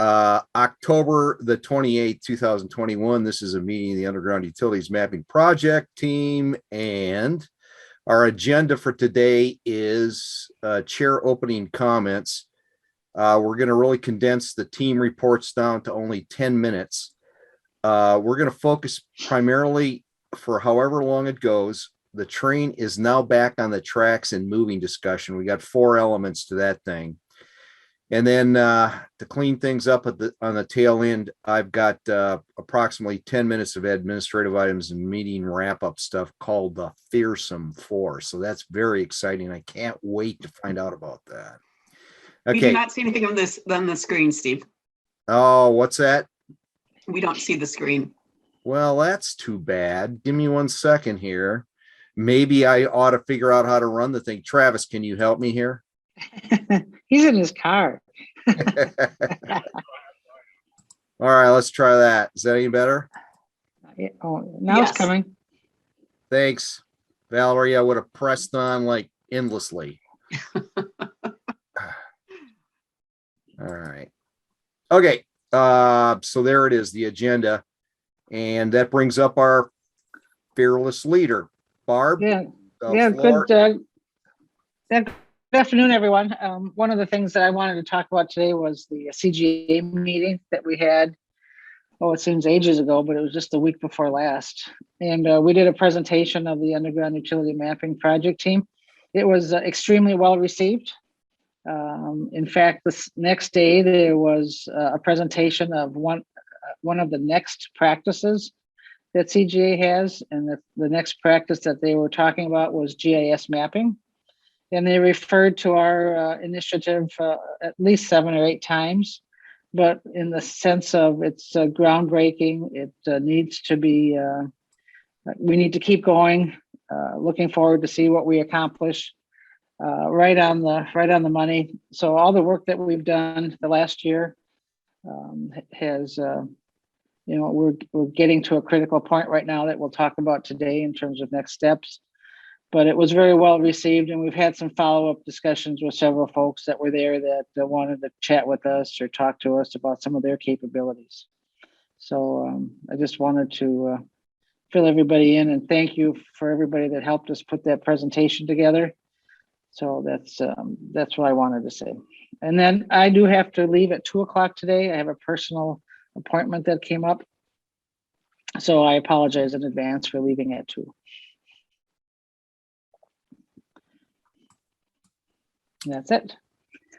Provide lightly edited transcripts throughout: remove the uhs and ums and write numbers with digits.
October the 28th, 2021. This is a meeting of the Underground Utilities Mapping Project team, and our agenda for today is chair opening comments. We're going to really condense the team reports down to only 10 minutes. We're going to focus primarily, for however long it goes, the train is now back on the tracks and moving discussion. We got 4 elements to that thing. And then to clean things up on the tail end, I've got approximately 10 minutes of administrative items and meeting wrap-up stuff called the Fearsome Four. So that's very exciting. I can't wait to find out about that. Okay. We do not see anything on the screen, Steve. Oh, what's that? We don't see the screen. Well, that's too bad. Give me 1 second here. Maybe I ought to figure out how to run the thing. Travis, can you help me here? He's in his car. All right, let's try that. Is that any better? Oh, now Yes. it's coming. Thanks, Valerie. I would have pressed on like endlessly. All right. Okay. So there it is, the agenda. And that brings up our fearless leader, Barb. Yeah. Floor. Good afternoon, everyone. One of the things that I wanted to talk about today was the CGA meeting that we had. Oh, it seems ages ago, but it was just the week before last. And we did a presentation of the Underground Utility Mapping Project team. It was extremely well received. In fact, this next day, there was a presentation of one of the next practices that CGA has. And the next practice that they were talking about was GIS mapping. And they referred to our initiative at least 7 or 8 times, but in the sense of it's groundbreaking. It needs to be, we need to keep going, looking forward to see what we accomplish. Right on the money. So all the work that we've done the last year has, we're getting to a critical point right now that we'll talk about today in terms of next steps. But it was very well received, and we've had some follow-up discussions with several folks that were there that wanted to chat with us or talk to us about some of their capabilities. So I just wanted to fill everybody in and thank you for everybody that helped us put that presentation together. So that's what I wanted to say. And then I do have to leave at 2 o'clock today. I have a personal appointment that came up. So I apologize in advance for leaving at 2. That's it.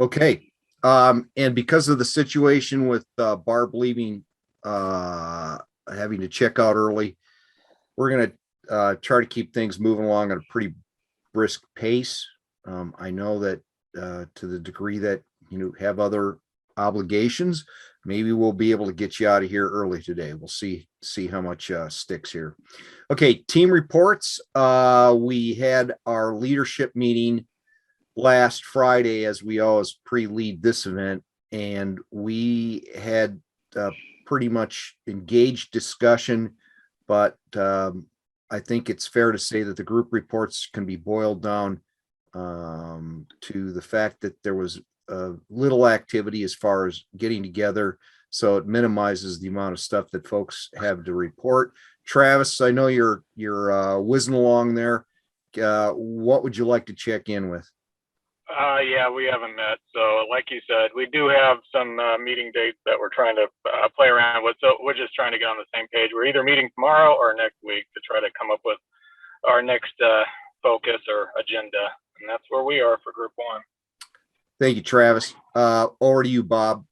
Okay. And because of the situation with Barb leaving, having to check out early, we're going to try to keep things moving along at a pretty brisk pace. I know that to the degree that you have other obligations, maybe we'll be able to get you out of here early today. We'll see how much sticks here. Okay, team reports. We had our leadership meeting last Friday, as we always pre-lead this event, and we had pretty much engaged discussion, but I think it's fair to say that the group reports can be boiled down to the fact that there was little activity as far as getting together, so it minimizes the amount of stuff that folks have to report. Travis, I know you're whizzing along there. What would you like to check in with? Yeah, we haven't met. So like you said, we do have some meeting dates that we're trying to play around with. So we're just trying to get on the same page. We're either meeting tomorrow or next week to try to come up with our next focus or agenda. And that's where we are for group 1. Thank you, Travis. Over to you, Bob.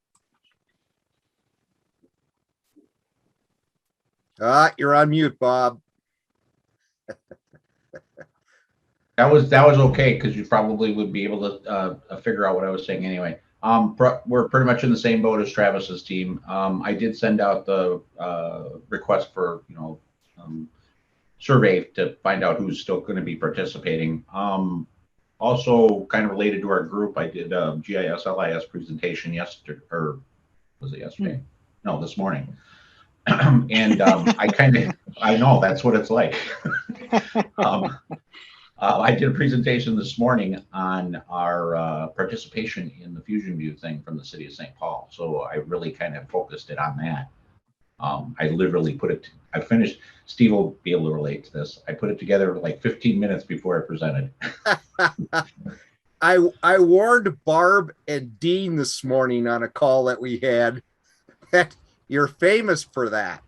You're on mute, Bob. That was okay, because you probably would be able to figure out what I was saying anyway. We're pretty much in the same boat as Travis's team. I did send out the request for survey to find out who's still going to be participating. Also, kind of related to our group, I did a GIS LIS presentation yesterday, or was it yesterday? No, this morning. And I know that's what it's like. I did a presentation this morning on our participation in the Fusion View thing from the city of St. Paul. So I really kind of focused it on that. I literally I finished, Steve will be a little relate to this. I put it together like 15 minutes before I presented. I warned Barb and Dean this morning on a call that we had that you're famous for that.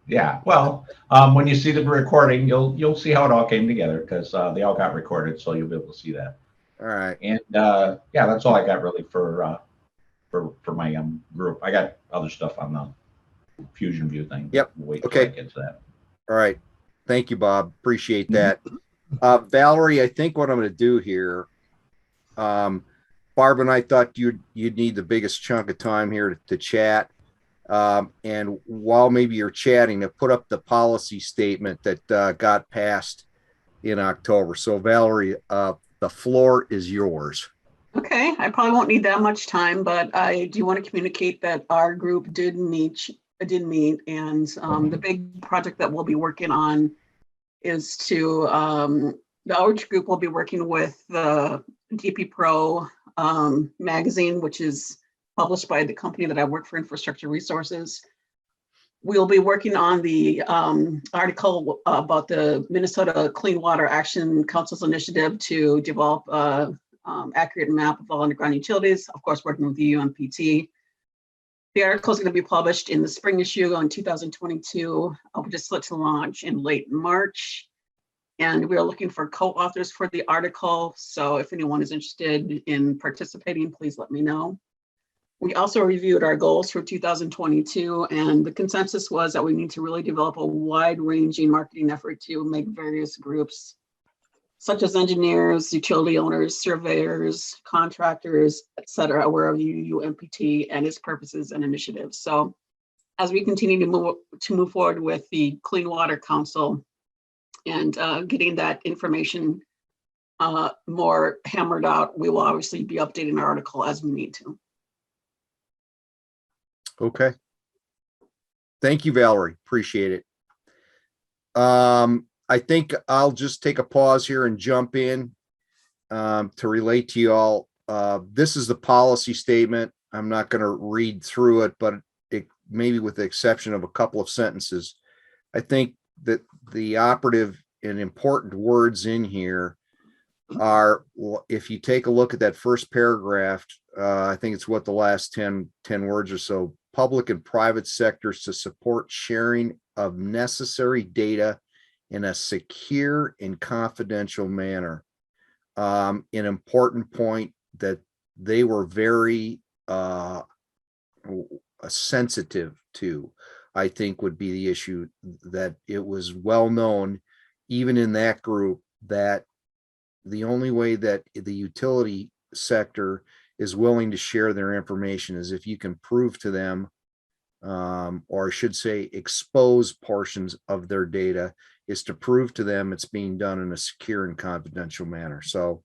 Yeah, well, when you see the recording, you'll see how it all came together because they all got recorded, so you'll be able to see that. All right. And yeah, that's all I got really for my group. I got other stuff on the Fusion View thing. Yep. We'll wait till Okay. I get to that. All right. Thank you, Bob. Appreciate that. Valerie, I think what I'm going to do here, Barb and I thought you'd need the biggest chunk of time here to chat. And while maybe you're chatting, to put up the policy statement that got passed in October. So Valerie, the floor is yours. Okay, I probably won't need that much time, but I do want to communicate that our group did meet, and the big project that we'll be working on is to, the outreach group will be working with the DP Pro magazine, which is published by the company that I work for, Infrastructure Resources. We'll be working on the article about the Minnesota Clean Water Action Council's initiative to develop accurate map of all underground utilities, of course, working with the UUMPT. The article is going to be published in the spring issue in 2022, which is set to launch in late March. And we are looking for co-authors for the article. So if anyone is interested in participating, please let me know. We also reviewed our goals for 2022, and the consensus was that we need to really develop a wide-ranging marketing effort to make various groups, such as engineers, utility owners, surveyors, contractors, et cetera, aware of UUMPT and its purposes and initiatives. So as we continue to move forward with the Clean Water Council and getting that information more hammered out, we will obviously be updating our article as we need to. Okay. Thank you, Valerie. Appreciate it. I think I'll just take a pause here and jump in to relate to you all. This is the policy statement. I'm not going to read through it, but maybe with the exception of a couple of sentences, I think that the operative and important words in here are, if you take a look at that first paragraph, I think it's what the last 10 words or so, public and private sectors to support sharing of necessary data in a secure and confidential manner. An important point that they were very sensitive to, I think, would be the issue that it was well known, even in that group, that the only way that the utility sector is willing to share their information is if you can prove to them, or I should say expose portions of their data, is to prove to them it's being done in a secure and confidential manner. So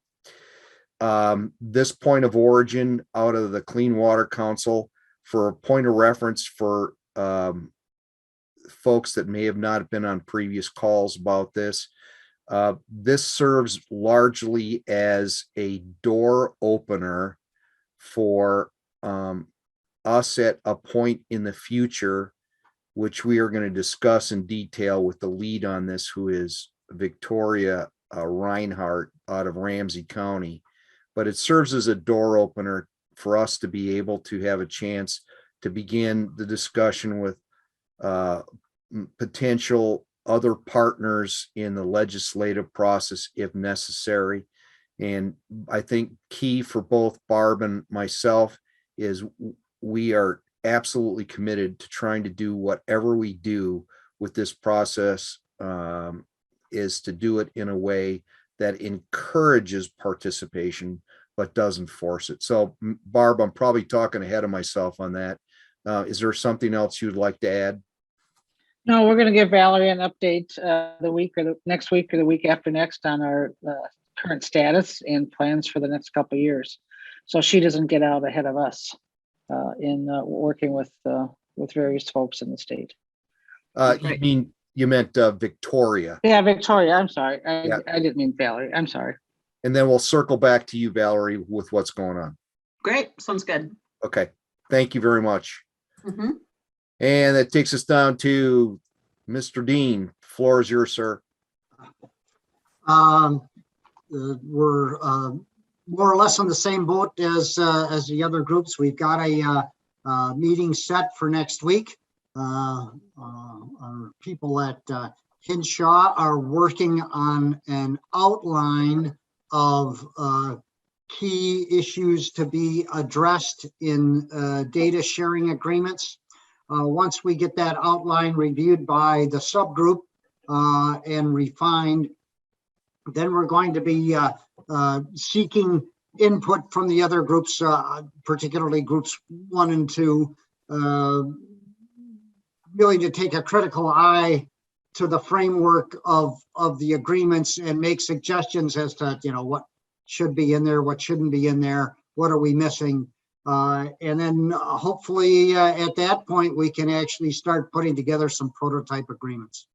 this point of origin out of the Clean Water Council, for a point of reference for folks that may have not been on previous calls about this, this serves largely as a door opener for us at a point in the future, which we are going to discuss in detail with the lead on this, who is Victoria Reinhardt out of Ramsey County. But it serves as a door opener for us to be able to have a chance to begin the discussion with potential other partners in the legislative process if necessary. And I think key for both Barb and myself is we are absolutely committed to trying to do whatever we do with this process, is to do it in a way that encourages participation but doesn't force it. So Barb, I'm probably talking ahead of myself on that. Is there something else you'd like to add? No, we're going to give Valerie an update the week or the next week or the week after next on our current status and plans for the next couple of years, so she doesn't get out ahead of us in working with various folks in the state. You You meant Victoria. Yeah, Victoria, I'm sorry. Yeah. I didn't mean Valerie. I'm sorry. And then we'll circle back to you, Valerie, with what's going on. Great, sounds good. Okay. Thank you very much. Mhm. And that takes us down to Mr. Dean. Floor is yours, sir. We're more or less on the same boat as the other groups. We've got a meeting set for next week. Our people at Hinshaw are working on an outline of key issues to be addressed in data sharing agreements. Once we get that outline reviewed by the subgroup and refined, then we're going to be seeking input from the other groups, particularly groups 1 and 2, really to take a critical eye to the framework of the agreements and make suggestions as to, what should be in there, what shouldn't be in there, what are we missing. And then hopefully at that point, we can actually start putting together some prototype agreements.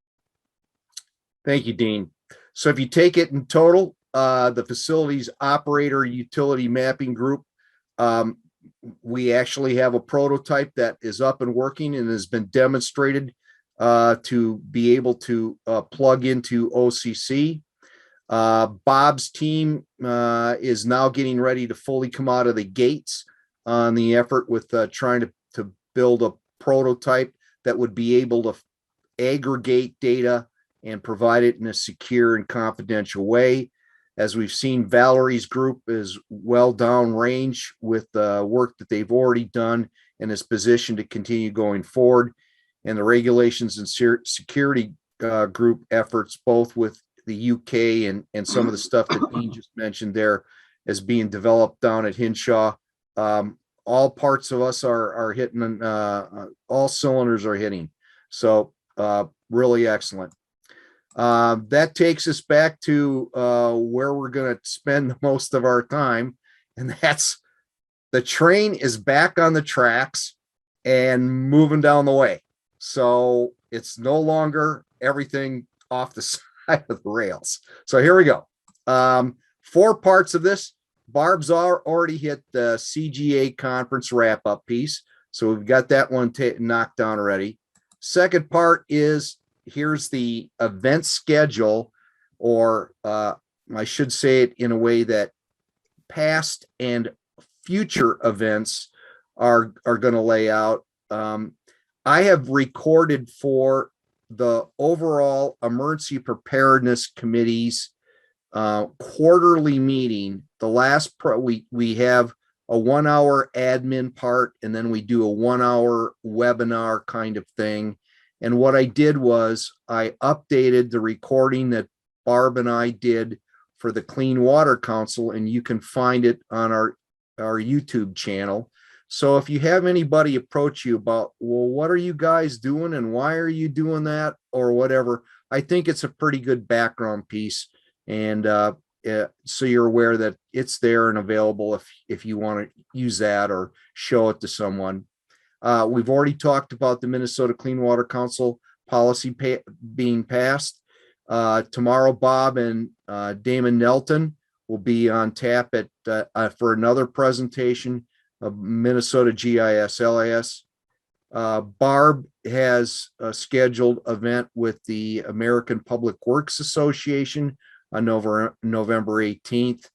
Thank you, Dean. So if you take it in total, the facilities operator utility mapping group, we actually have a prototype that is up and working and has been demonstrated to be able to plug into OCC. Bob's team is now getting ready to fully come out of the gates on the effort with trying to build a prototype that would be able to aggregate data and provide it in a secure and confidential way. As we've seen, Valerie's group is well downrange with the work that they've already done and is positioned to continue going forward. And the regulations and security group efforts, both with the UK and some of the stuff that Dean just mentioned there, is being developed down at Hinshaw. All parts of us are hitting, all cylinders are hitting. So really excellent. That takes us back to where we're going to spend most of our time, and that's the train is back on the tracks and moving down the way. So it's no longer everything off the side of the rails. So here we go. 4 parts of this. Barb's already hit the CGA conference wrap-up piece. So we've got that one knocked down already. Second part is, here's the event schedule, or I should say it in a way that past and future events are going to lay out. I have recorded for the overall emergency preparedness committee's quarterly meeting. The last we have a 1-hour admin part, and then we do a 1-hour webinar kind of thing. And what I did was I updated the recording that Barb and I did for the Clean Water Council, and you can find it on our YouTube channel. So if you have anybody approach you about, well, what are you guys doing and why are you doing that or whatever, I think it's a pretty good background piece. And so you're aware that it's there and available if you want to use that or show it to someone. We've already talked about the Minnesota Clean Water Council policy being passed. Tomorrow, Bob and Damon Nelton will be on tap for another presentation of Minnesota GIS LIS. Barb has a scheduled event with the American Public Works Association on November 18th.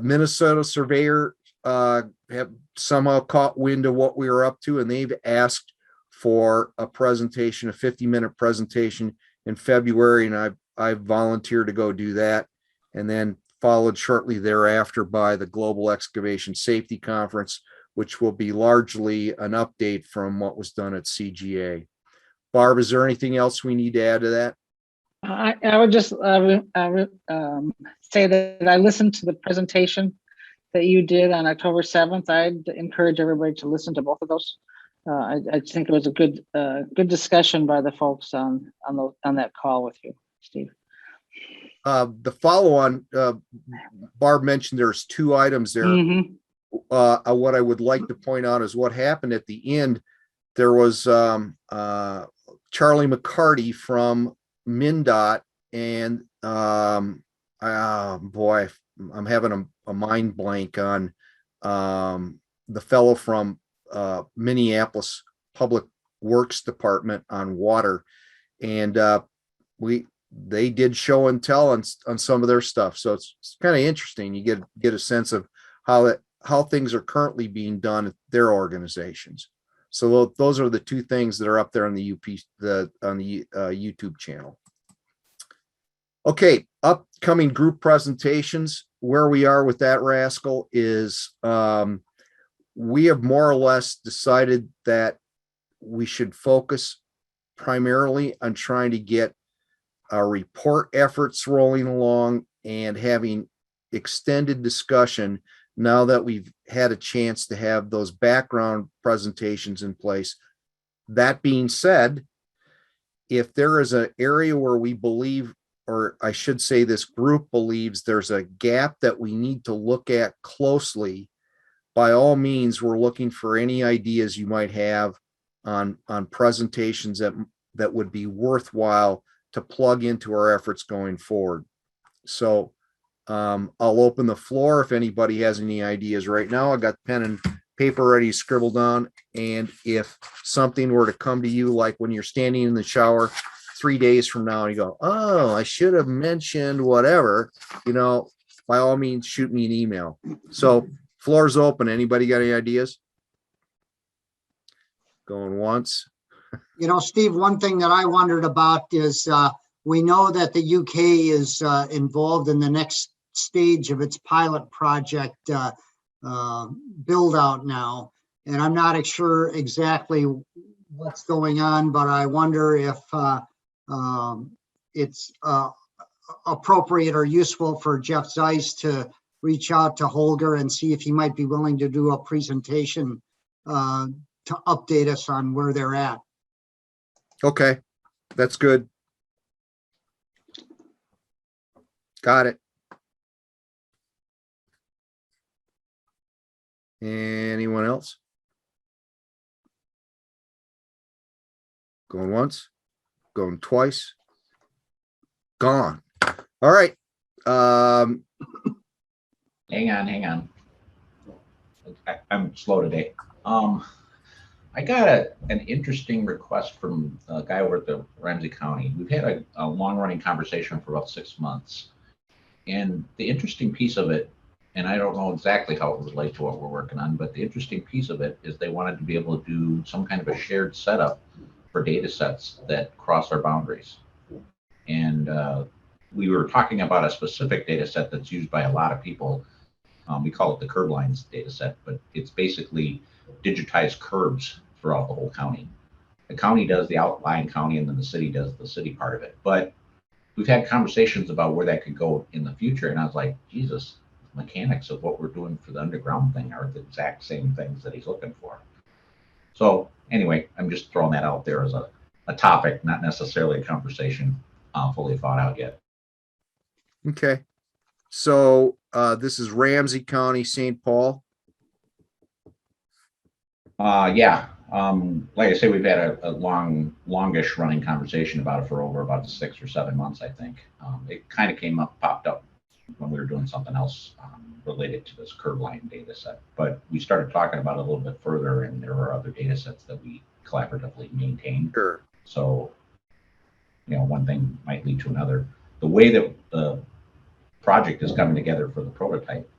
Minnesota Surveyor have somehow caught wind of what we were up to, and they've asked for a presentation, a 50-minute presentation in February, and I've volunteered to go do that, and then followed shortly thereafter by the Global Excavation Safety Conference, which will be largely an update from what was done at CGA. Barb, is there anything else we need to add to that? I would just say that I listened to the presentation that you did on October 7th. I'd encourage everybody to listen to both of those. I think it was a good discussion by the folks on that call with you, Steve. The follow-on, Barb mentioned there's 2 items there. Mm-hmm. What I would like to point out is what happened at the end. There was Charlie McCarty from MnDOT, and boy, I'm having a mind blank on the fellow from Minneapolis Public Works Department on water, and they did show and tell on some of their stuff. So it's kind of interesting. You get a sense of how things are currently being done at their organizations. So those are the two things that are up there on the YouTube channel. Okay, upcoming group presentations. Where we are with that, Rascal, is we have more or less decided that we should focus primarily on trying to get our report efforts rolling along and having extended discussion now that we've had a chance to have those background presentations in place. That being said, if there is an area where we believe, or I should say this group believes, there's a gap that we need to look at closely, by all means, we're looking for any ideas you might have on presentations that would be worthwhile to plug into our efforts going forward. So I'll open the floor if anybody has any ideas right now. I got pen and paper ready to scribble down. And if something were to come to you, like when you're standing in the shower 3 days from now and you go, oh, I should have mentioned whatever, by all means, shoot me an email. So floor's open. Anybody got any ideas? Going once. Steve, one thing that I wondered about is we know that the UK is involved in the next stage of its pilot project build out now. And I'm not sure exactly what's going on, but I wonder if it's appropriate or useful for Jeff Zeiss to reach out to Holger and see if he might be willing to do a presentation to update us on where they're at. Okay, that's good. Got it. Anyone else? Going once, going twice, gone. All right. Hang on. I'm slow today. I got an interesting request from a guy over at the Ramsey County. We've had a long-running conversation for about 6 months. And the interesting piece of it, and I don't know exactly how it relates to what we're working on, but the interesting piece of it is they wanted to be able to do some kind of a shared setup for data sets that cross our boundaries. And we were talking about a specific data set that's used by a lot of people. We call it the curb lines data set, but it's basically digitized curbs throughout the whole county. The county does the outlying county, and then the city does the city part of it. But we've had conversations about where that could go in the future, and I was like, Jesus, the mechanics of what we're doing for the underground thing are the exact same things that he's looking for. So anyway, I'm just throwing that out there as a topic, not necessarily a conversation fully thought out yet. Okay. So this is Ramsey County, St. Paul. Yeah. Like I say, we've had a longish running conversation about it for over about 6 or 7 months, I think. It kind of popped up when we were doing something else related to this curb line data set. But we started talking about it a little bit further, and there were other data sets that we collaboratively maintained. Sure. So, one thing might lead to another. The way that the project is coming together for the prototype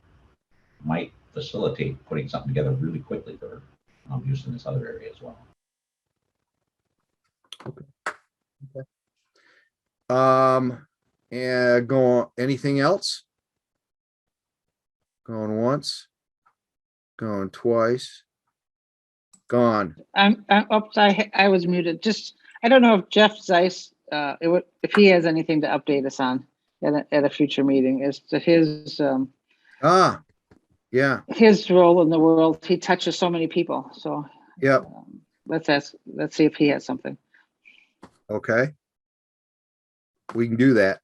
might facilitate putting something together really quickly for use in this other area as well. Okay. And anything else? Going once, going twice, gone. I was muted. I don't know if Jeff Zeiss, if he has anything to update us on at a future meeting as to his Yeah. his role in the world. He touches so many people. So Yep. Let's see if he has something. Okay. We can do that.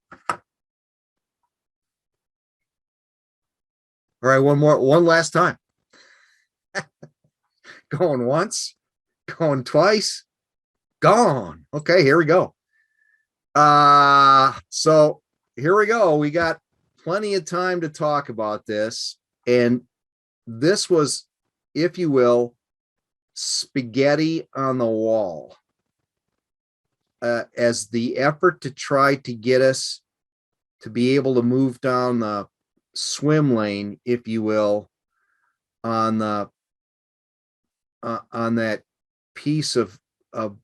All right, one last time. Going once, going twice, Gone. Okay, here we go. So here we go. We got plenty of time to talk about this. And this was, if you will, spaghetti on the wall. As the effort to try to get us to be able to move down the swim lane, if you will, on the on that piece of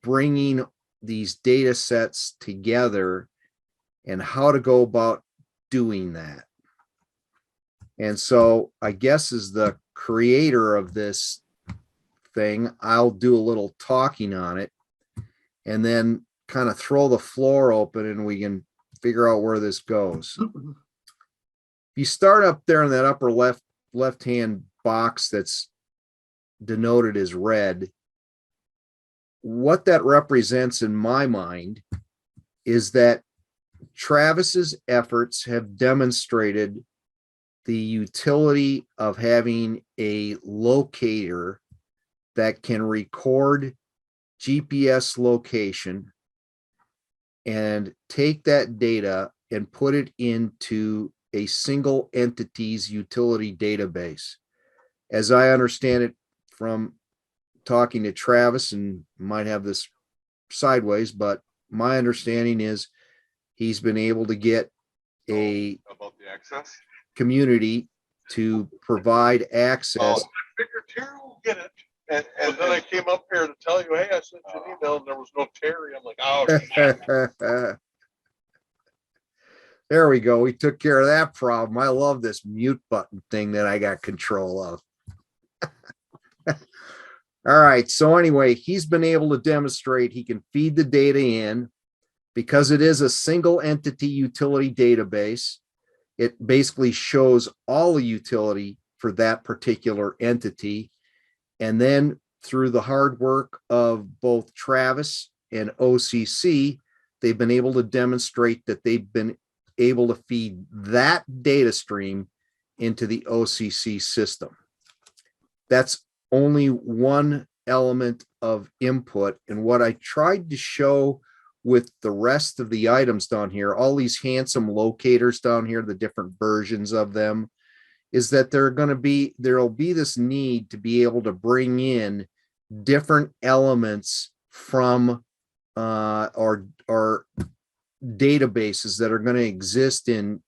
bringing these data sets together and how to go about doing that. And so I guess as the creator of this thing, I'll do a little talking on it and then kind of throw the floor open and we can figure out where this goes. If you start up there in that upper left-hand box that's denoted as red, what that represents in my mind is that Travis's efforts have demonstrated the utility of having a locator that can record GPS location and take that data and put it into a single entity's utility database. As I understand it from talking to Travis, and might have this sideways, but my understanding is he's been able to get a about the access. community to provide access. I figured Terry will get it. And then I came up here to tell you, hey, I sent you an email and there was no Terry. I'm like, oh, shit. There we go. We took care of that problem. I love this mute button thing that I got control of. All right. So anyway, he's been able to demonstrate he can feed the data in because it is a single entity utility database. It basically shows all the utility for that particular entity. And then through the hard work of both Travis and OCC, they've been able to demonstrate that they've been able to feed that data stream into the OCC system. That's only one element of input. And what I tried to show with the rest of the items down here, all these handsome locators down here, the different versions of them, is that there'll be this need to be able to bring in different elements from or databases that are going to exist in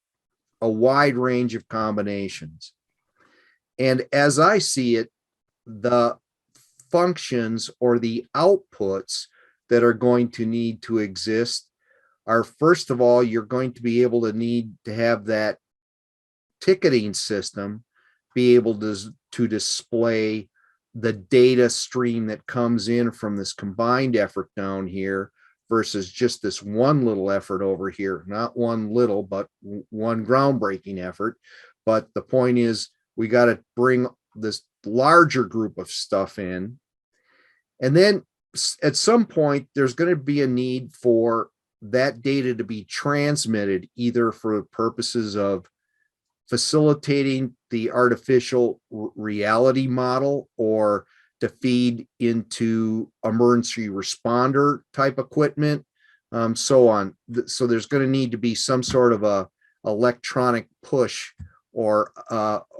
a wide range of combinations. And as I see it, the functions or the outputs that are going to need to exist are, first of all, you're going to be able to need to have that ticketing system be able to display the data stream that comes in from this combined effort down here versus just this one little effort over here. Not one little, but one groundbreaking effort. But the point is, we got to bring this larger group of stuff in. And then at some point, there's going to be a need for that data to be transmitted, either for purposes of facilitating the artificial reality model or to feed into emergency responder type equipment, so on. So there's going to need to be some sort of a electronic push or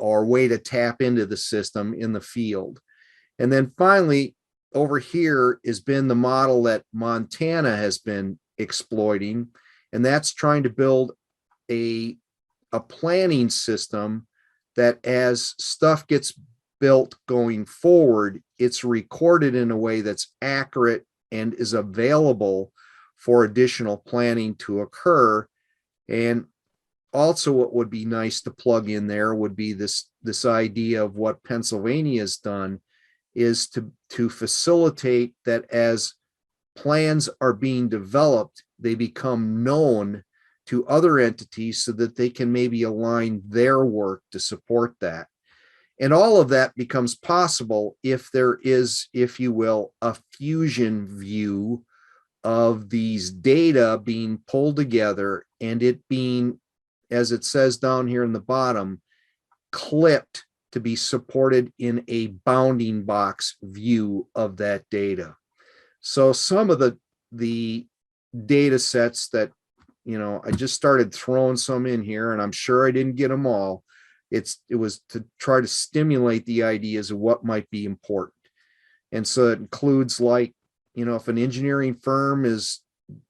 way to tap into the system in the field. And then finally, over here has been the model that Montana has been exploiting, and that's trying to build a planning system that as stuff gets built going forward, it's recorded in a way that's accurate and is available for additional planning to occur. And also what would be nice to plug in there would be this idea of what Pennsylvania has done is to facilitate that as plans are being developed, they become known to other entities so that they can maybe align their work to support that. And all of that becomes possible if there is, if you will, a fusion view of these data being pulled together and it being, as it says down here in the bottom, clipped to be supported in a bounding box view of that data. So some of the data sets that, I just started throwing some in here, and I'm sure I didn't get them all. It was to try to stimulate the ideas of what might be important. And so it includes, like, if an engineering firm is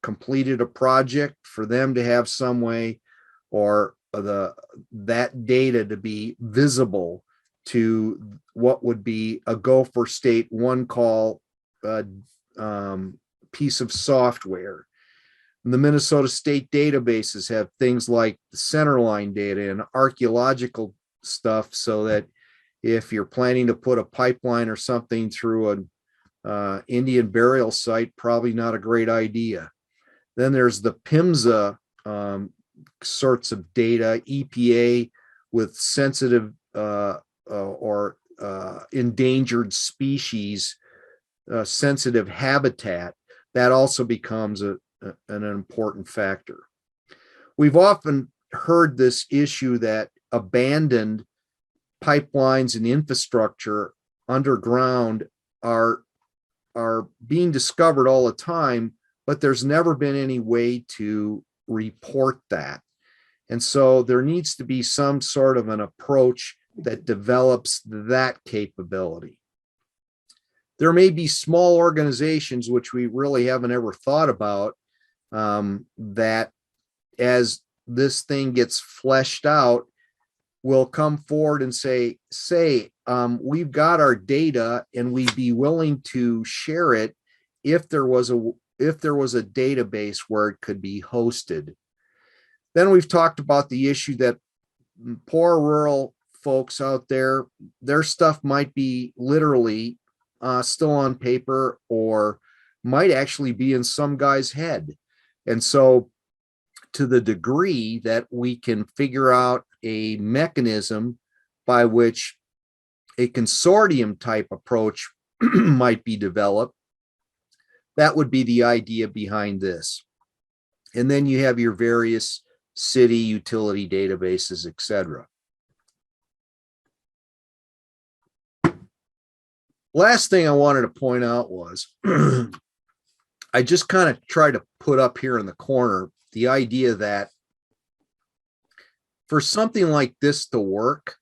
completed a project, for them to have some way, or that data to be visible to what would be a Gopher State one call piece of software. The Minnesota State databases have things like the centerline data and archaeological stuff, so that if you're planning to put a pipeline or something through an Indian burial site, probably not a great idea. Then there's the PIMSA sorts of data, EPA with sensitive or endangered species, sensitive habitat. That also becomes an important factor. We've often heard this issue that abandoned pipelines and infrastructure underground are being discovered all the time, but there's never been any way to report that. And so there needs to be some sort of an approach that develops that capability. There may be small organizations, which we really haven't ever thought about, that as this thing gets fleshed out, will come forward and say, we've got our data and we'd be willing to share it if there was a database where it could be hosted. Then we've talked about the issue that poor rural folks out there, their stuff might be literally still on paper, or might actually be in some guy's head. And so to the degree that we can figure out a mechanism by which a consortium type approach might be developed, that would be the idea behind this. And then you have your various city utility databases, etc. Last thing I wanted to point out was I just kind of tried to put up here in the corner the idea that for something like this to work,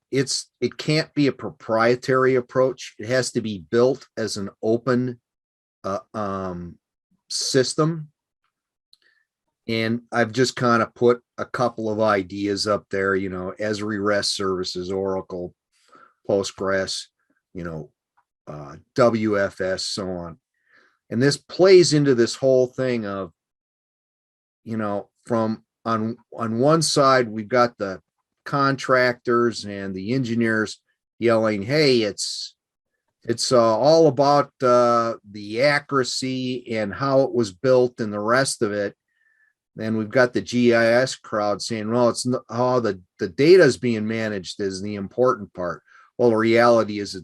it can't be a proprietary approach. It has to be built as an open system. And I've just kind of put a couple of ideas up there, Esri REST services, Oracle, Postgres, WFS, so on. And this plays into this whole thing of, from on one side, we've got the contractors and the engineers yelling, hey, it's all about the accuracy and how it was built and the rest of it. Then we've got the GIS crowd saying, well, it's not how the data is being managed is the important part. Well, the reality is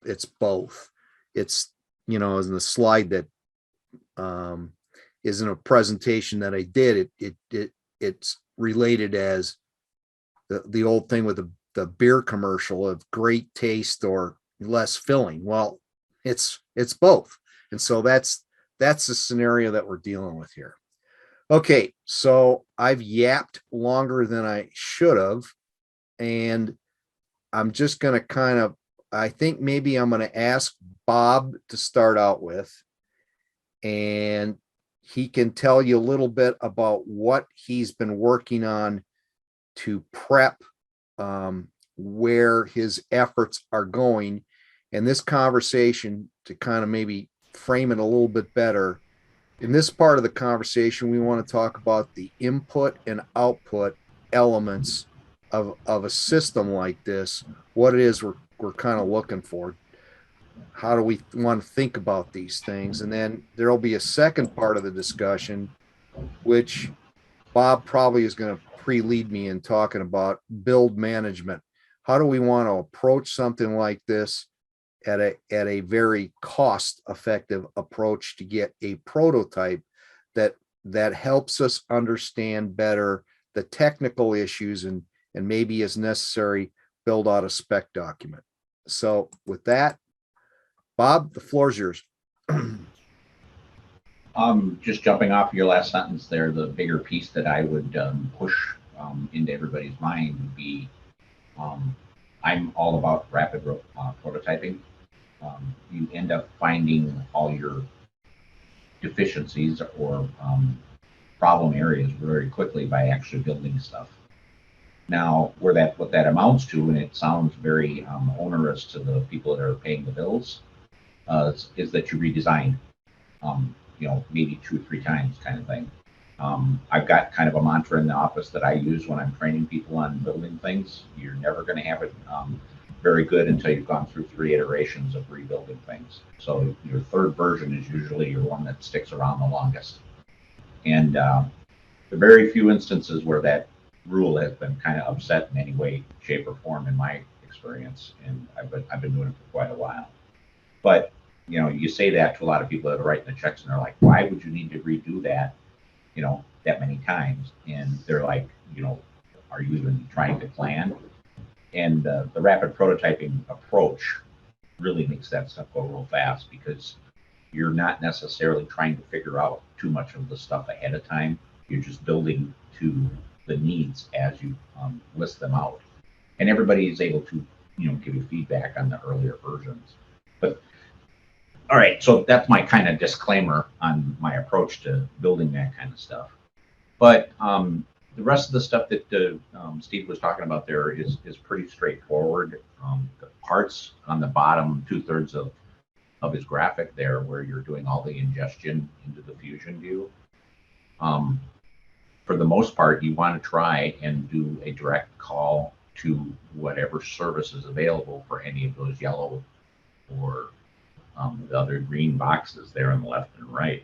it's both. It's, as in the slide that is in a presentation that I did, it's related as the old thing with the beer commercial of great taste or less filling. Well, it's both. And so that's the scenario that we're dealing with here. Okay, so I've yapped longer than I should have, and I'm just going to I think maybe I'm going to ask Bob to start out with, and he can tell you a little bit about what he's been working on to prep where his efforts are going. And this conversation, to kind of maybe frame it a little bit better, in this part of the conversation, we want to talk about the input and output elements of a system like this, what it is we're kind of looking for. How do we want to think about these things? And then there'll be a second part of the discussion, which Bob probably is going to pre-lead me in talking about build management. How do we want to approach something like this at a very cost-effective approach to get a prototype that helps us understand better the technical issues and maybe, as necessary, build out a spec document. So with that, Bob, the floor is yours. Just jumping off your last sentence there, the bigger piece that I would push into everybody's mind would be, I'm all about rapid prototyping. You end up finding all your deficiencies or problem areas very quickly by actually building stuff. Now, what that amounts to, and it sounds very onerous to the people that are paying the bills, is that you redesign, maybe 2 or 3 times kind of thing. I've got kind of a mantra in the office that I use when I'm training people on building things. You're never going to have it very good until you've gone through 3 iterations of rebuilding things. So your 3rd version is usually your one that sticks around the longest. And there are very few instances where that rule has been kind of upset in any way, shape, or form in my experience. And I've been doing it for quite a while. But you say that to a lot of people that are writing the checks, and they're like, "Why would you need to redo that, that many times?" And they're like, "Are you even trying to plan?" And the rapid prototyping approach really makes that stuff go real fast, because you're not necessarily trying to figure out too much of the stuff ahead of time. You're just building to the needs as you list them out. And everybody is able to, give you feedback on the earlier versions. But all right, so that's my kind of disclaimer on my approach to building that kind of stuff. But the rest of the stuff that Steve was talking about there is pretty straightforward. The parts on the bottom 2/3 of his graphic there, where you're doing all the ingestion into the Fusion view. For the most part, you want to try and do a direct call to whatever service is available for any of those yellow or the other green boxes there on the left and right.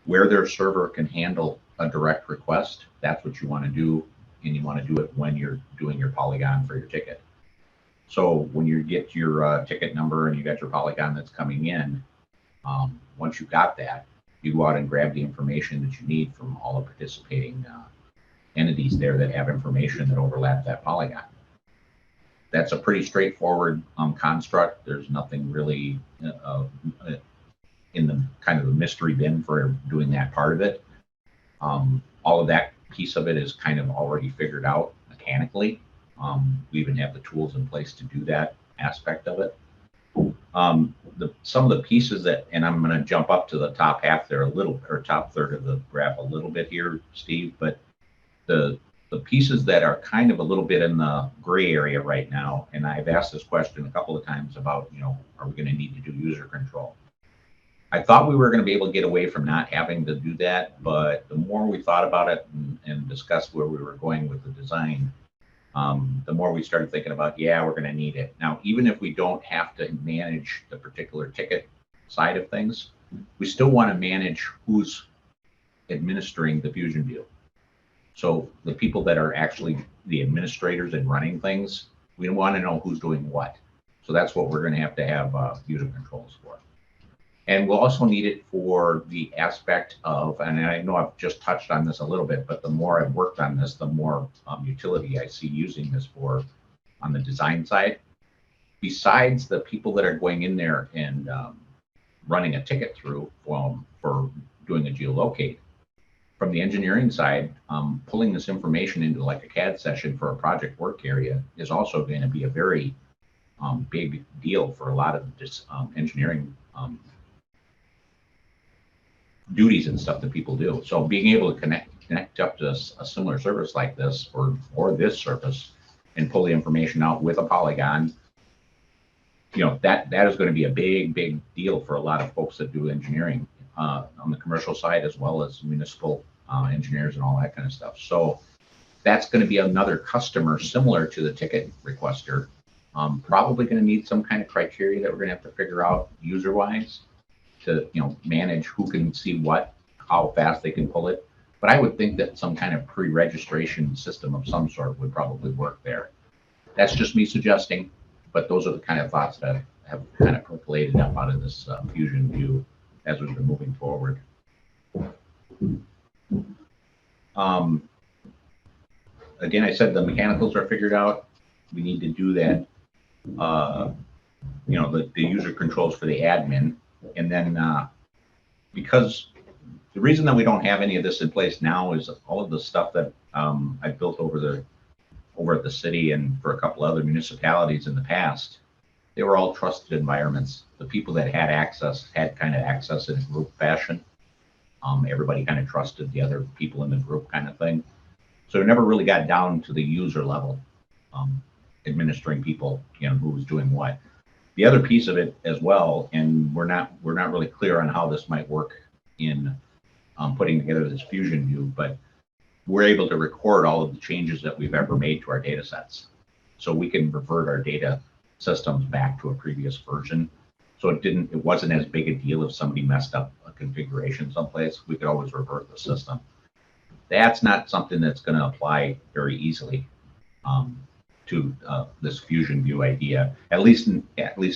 Where their server can handle a direct request, that's what you want to do, and you want to do it when you're doing your polygon for your ticket. So when you get your ticket number and you got your polygon that's coming in, once you've got that, you go out and grab the information that you need from all the participating entities there that have information that overlap that polygon. That's a pretty straightforward construct. There's nothing really in the kind of a mystery bin for doing that part of it. All of that piece of it is kind of already figured out mechanically. We even have the tools in place to do that aspect of it. Some of the pieces that, and I'm going to jump up to the top half there a little, or top 1/3 of the graph a little bit here, Steve, but the pieces that are kind of a little bit in the gray area right now, and I've asked this question a couple of times about, are we going to need to do user control? I thought we were going to be able to get away from not having to do that, but the more we thought about it and discussed where we were going with the design, the more we started thinking about, yeah, we're going to need it. Now, even if we don't have to manage the particular ticket side of things, we still want to manage who's administering the Fusion view. So the people that are actually the administrators and running things, we want to know who's doing what. So that's what we're going to have user controls for. And we'll also need it for the aspect of, and I know I've just touched on this a little bit, but the more I've worked on this, the more utility I see using this for on the design side. Besides the people that are going in there and running a ticket through for doing a geolocate, from the engineering side, pulling this information into like a CAD session for a project work area is also going to be a very big deal for a lot of this engineering duties and stuff that people do. So being able to connect up to a similar service like this or this service and pull the information out with a polygon, that is going to be a big deal for a lot of folks that do engineering on the commercial side, as well as municipal engineers and all that kind of stuff. So that's going to be another customer similar to the ticket requester. Probably going to need some kind of criteria that we're going to have to figure out user-wise to manage who can see what, how fast they can pull it. But I would think that some kind of pre-registration system of some sort would probably work there. That's just me suggesting, but those are the kind of thoughts that have kind of percolated up out of this Fusion view as we've been moving forward. Again, I said the mechanicals are figured out. We need to do that, the user controls for the admin. And then because the reason that we don't have any of this in place now is all of the stuff that I built over at the city and for a couple other municipalities in the past. They were all trusted environments. The people that had access had kind of access in a group fashion. Everybody kind of trusted the other people in the group kind of thing. So it never really got down to the user level, administering people, who was doing what. The other piece of it as well, and we're not really clear on how this might work in putting together this fusion view, but we're able to record all of the changes that we've ever made to our data sets. So we can revert our data systems back to a previous version. So it wasn't as big a deal if somebody messed up a configuration someplace. We could always revert the system. That's not something that's going to apply very easily to this fusion view idea. At least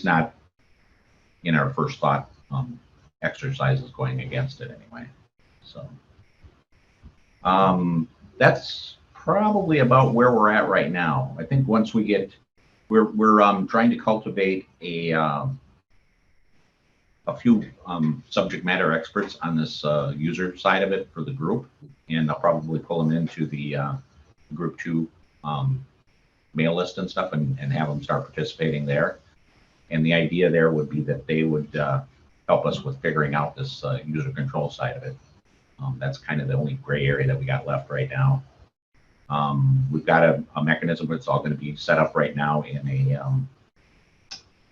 not in our first thought exercises going against it anyway. So that's probably about where we're at right now. I think once we get, we're trying to cultivate a few subject matter experts on this user side of it for the group, and I'll probably pull them into the group 2 mail list and stuff and have them start participating there. And the idea there would be that they would help us with figuring out this user control side of it. That's kind of the only gray area that we got left right now. We've got a mechanism that's all going to be set up right now in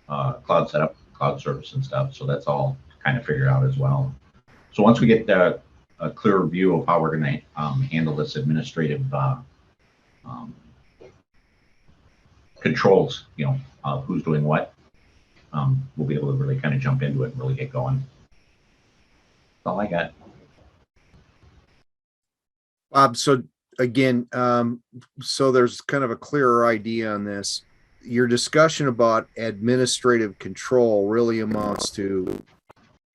a cloud setup, cloud service and stuff. So that's all kind of figured out as well. So once we get a clearer view of how we're going to handle this administrative controls, who's doing what, we'll be able to really kind of jump into it and really get going. That's all I got. So again, so there's kind of a clearer idea on this. Your discussion about administrative control really amounts to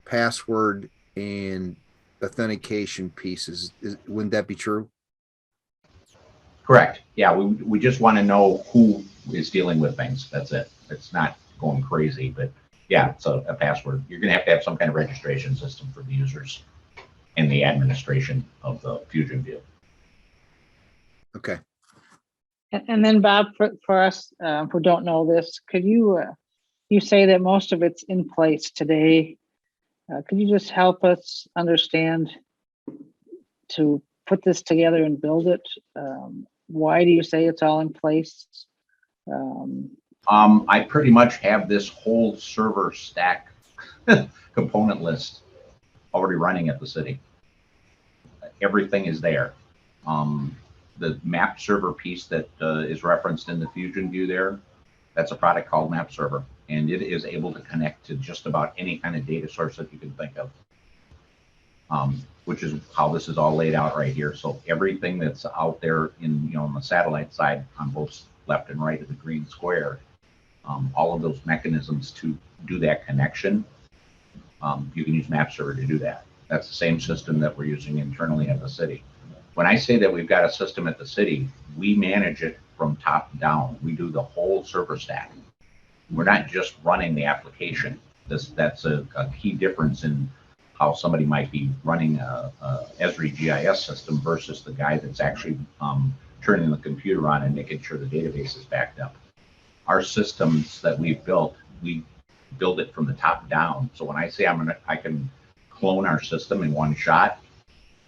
password and authentication pieces. Wouldn't that be true? Correct. Yeah, we just want to know who is dealing with things. That's it. It's not going crazy, but yeah, it's a password. You're going to have some kind of registration system for the users and the administration of the Fusion View. Okay. And then Bob, for us who don't know this, could you say that most of it's in place today? Could you just help us understand to put this together and build it? Why do you say it's all in place? I pretty much have this whole server stack component list already running at the city. Everything is there. The map server piece that is referenced in the Fusion View there, that's a product called Map Server, and it is able to connect to just about any kind of data source that you can think of, which is how this is all laid out right here. So everything that's out there in, on the satellite side on both left and right of the green square, all of those mechanisms to do that connection, you can use Map Server to do that. That's the same system that we're using internally at the city. When I say that we've got a system at the city, we manage it from top down. We do the whole server stack. We're not just running the application. That's a key difference in how somebody might be running a Esri GIS system versus the guy that's actually turning the computer on and making sure the database is backed up. Our systems that we've built, we build it from the top down. So when I say I can clone our system in one shot,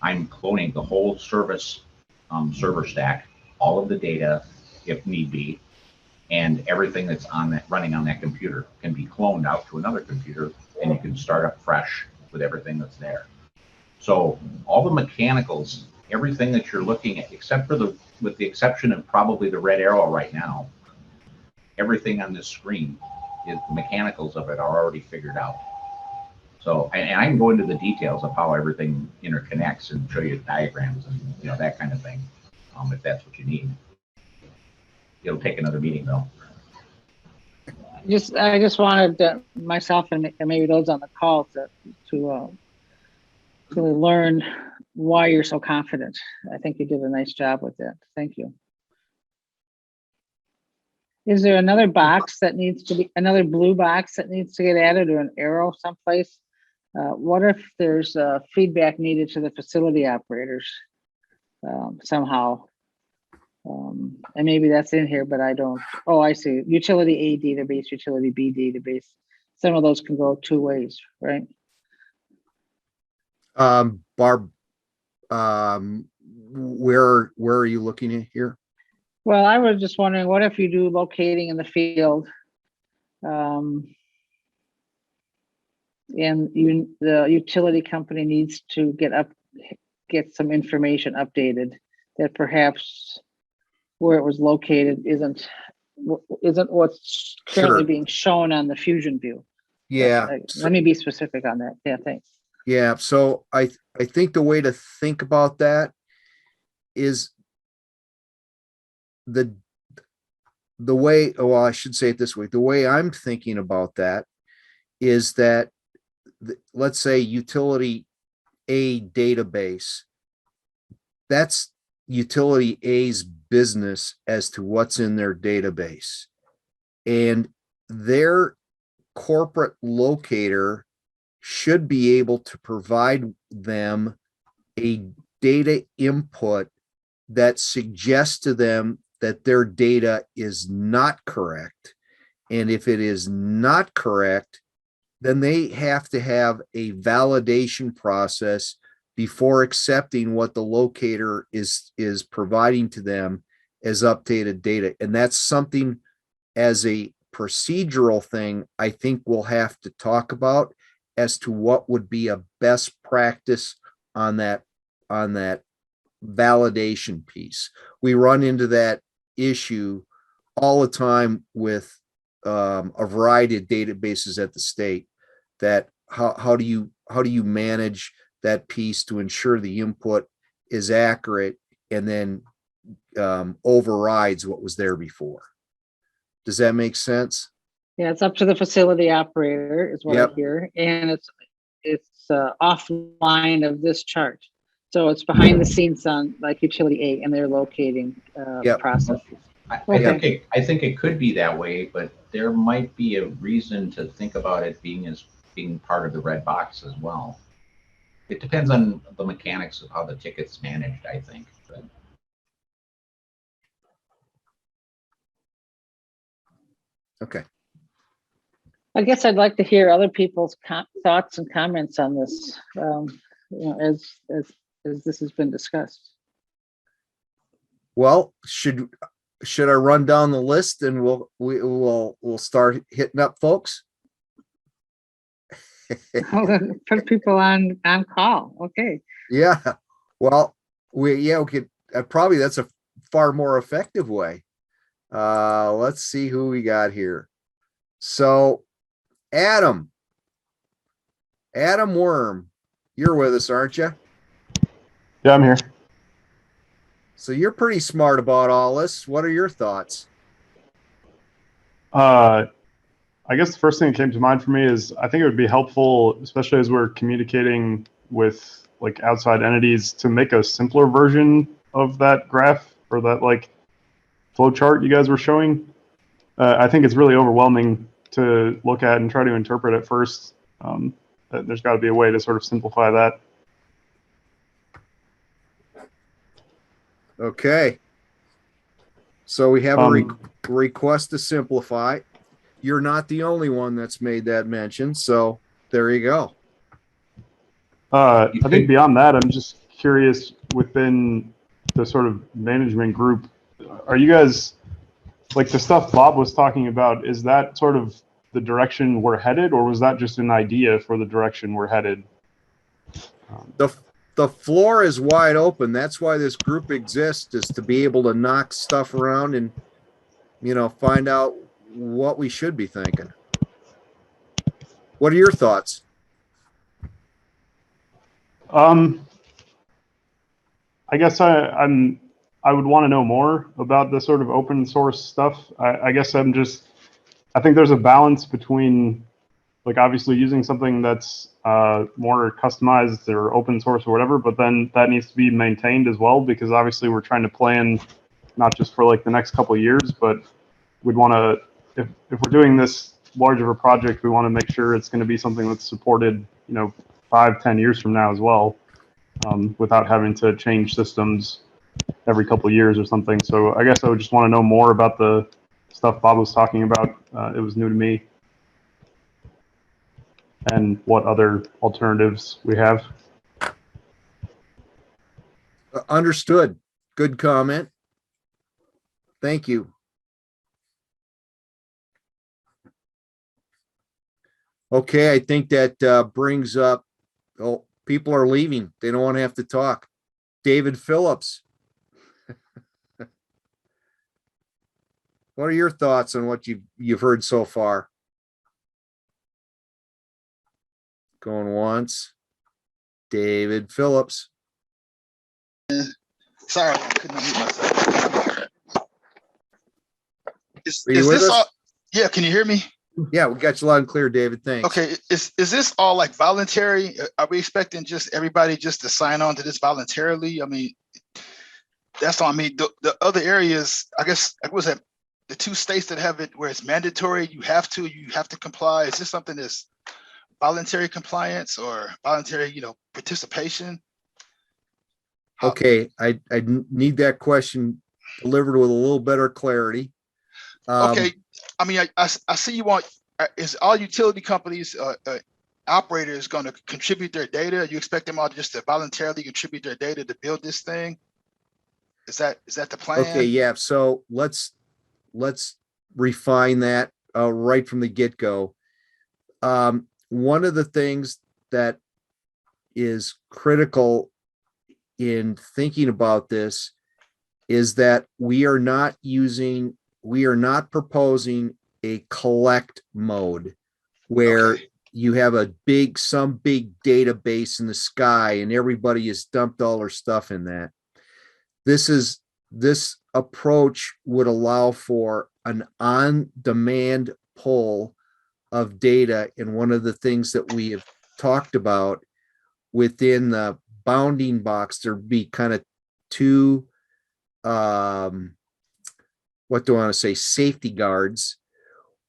I'm cloning the whole service server stack, all of the data, if need be, and everything that's running on that computer can be cloned out to another computer, and you can start up fresh with everything that's there. So all the mechanicals, everything that you're looking at, except for with the exception of probably the red arrow right now, everything on this screen, the mechanicals of it are already figured out. So, and I can go into the details of how everything interconnects and show you diagrams and that kind of thing, if that's what you need. It'll take another meeting though. I just wanted myself and maybe those on the call to learn why you're so confident. I think you did a nice job with that. Thank you. Is there another box that needs to be, another blue box that needs to get added, or an arrow someplace What if there's feedback needed to the facility operators somehow? And maybe that's in here, but I don't. Oh, I see. Utility A database, utility B database. Some of those can go two ways, right? Barb, where are you looking at here? Well, I was just wondering, what if you do locating in the field? And the utility company needs to get some information updated that perhaps where it was located isn't what's currently Sure. being shown on the Fusion view. Yeah. Let me be specific on that. Yeah, thanks. Yeah. So I think the way to think about that is the way, well, I should say it this way. The way I'm thinking about that is that let's say utility A database, that's utility A's business as to what's in their database. And their corporate locator should be able to provide them a data input that suggests to them that their data is not correct. And if it is not correct, then they have to have a validation process before accepting what the locator is providing to them as updated data. And that's something as a procedural thing, I think we'll have to talk about as to what would be a best practice on that validation piece. We run into that issue all the time with a variety of databases at the state, that how do you manage that piece to ensure the input is accurate and then overrides what was there before. Does that make sense? Yeah, it's up to the facility operator is what Yep. I hear, and it's offline of this chart. So it's behind the scenes on like utility A, and they're locating Yep. processes. I think it could be that way, but there might be a reason to think about it being part of the red box as well. It depends on the mechanics of how the ticket's managed, I think. But Okay. I guess I'd like to hear other people's thoughts and comments on this, as this has been discussed. Well, should I run down the list and we'll start hitting up folks? Put people on call. Okay. Yeah. Well, we could probably, that's a far more effective way. Let's see who we got here. So Adam Worm, you're with us, aren't you? Yeah, I'm here. So you're pretty smart about all this. What are your thoughts? I guess the first thing that came to mind for me is I think it would be helpful, especially as we're communicating with like outside entities, to make a simpler version of that graph or that like flow chart you guys were showing. I think it's really overwhelming to look at and try to interpret at first. There's got to be a way to sort of simplify that. Okay. So we have a request to simplify. You're not the only one that's made that mention. So there you go. I think beyond that, I'm just curious, within the sort of management group, are you guys, like the stuff Bob was talking about, is that sort of the direction we're headed, or was that just an idea for the direction we're headed? The floor is wide open. That's why this group exists, is to be able to knock stuff around and, find out what we should be thinking. What are your thoughts? I guess I would want to know more about the sort of open source stuff. I guess I think there's a balance between, like, obviously using something that's more customized or open source or whatever, but then that needs to be maintained as well, because obviously we're trying to plan not just for like the next couple of years, but we'd want to, if we're doing this large of a project, we want to make sure it's going to be something that's supported, 5, 10 years from now as well, without having to change systems every couple of years or something. So I guess I would just want to know more about the stuff Bob was talking about. It was new to me. And what other alternatives we have. Understood. Good comment. Thank you. Okay, I think that brings up, oh, people are leaving. They don't want to have to talk. David Phillips. What are your thoughts on what you've heard so far? Going once. David Phillips. Sorry, I couldn't mute myself. Are you Is with this us? all? Yeah, can you hear me? Yeah, we got you loud and clear, David. Thanks. Okay, is this all like voluntary? Are we expecting just everybody just to sign on to this voluntarily? I mean, that's all. I mean, the other areas, I guess, was that the 2 states that have it where it's mandatory, you have to comply. Is this something that's voluntary compliance or voluntary, participation? Okay, I need that question delivered with a little better clarity. Okay, I mean, I see you want, is all utility companies, operators going to contribute their data? You expect them all just to voluntarily contribute their data to build this thing? Is that the plan? Okay, yeah. So let's refine that right from the get-go. One of the things that is critical in thinking about this is that we are not proposing a collect mode where Okay. you have some big database in the sky and everybody has dumped all their stuff in that. This approach would allow for an on-demand pull of data. And one of the things that we have talked about within the bounding box, there'd be kind of 2, what do I want to say, safety guards.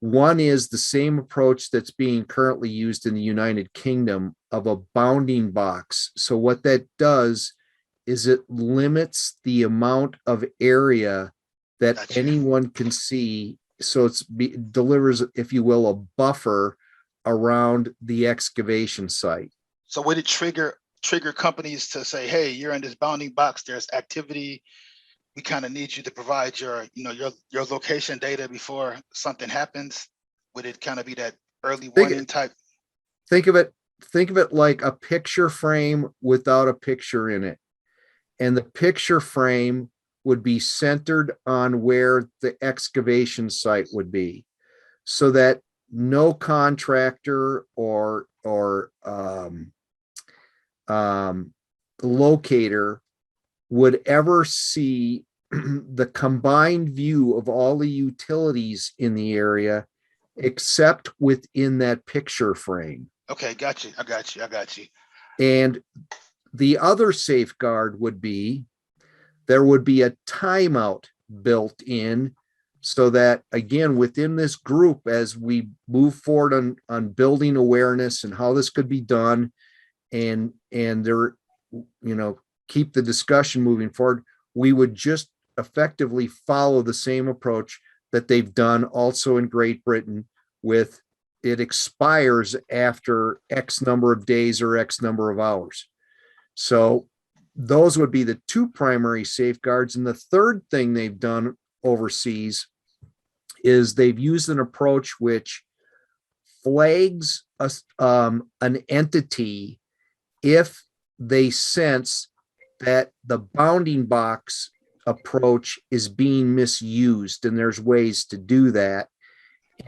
One is the same approach that's being currently used in the United Kingdom of a bounding box. So what that does is it limits the amount of area that Gotcha. anyone can see. So delivers, if you will, a buffer around the excavation site. So would it trigger companies to say, hey, you're in this bounding box, there's activity, we kind of need you to provide your location data before something happens? Would it kind of be that early warning type? Think of it like a picture frame without a picture in it. And the picture frame would be centered on where the excavation site would be, so that no contractor or locator would ever see the combined view of all the utilities in the area except within that picture frame. Okay, got you. I got you. And the other safeguard would be there would be a timeout built in, so that, again, within this group, as we move forward on building awareness and how this could be done, and there, keep the discussion moving forward, we would just effectively follow the same approach that they've done also in Great Britain, with it expires after X number of days or X number of hours. So those would be the 2 primary safeguards. And the third thing they've done overseas is they've used an approach which flags an entity if they sense that the bounding box approach is being misused, and there's ways to do that.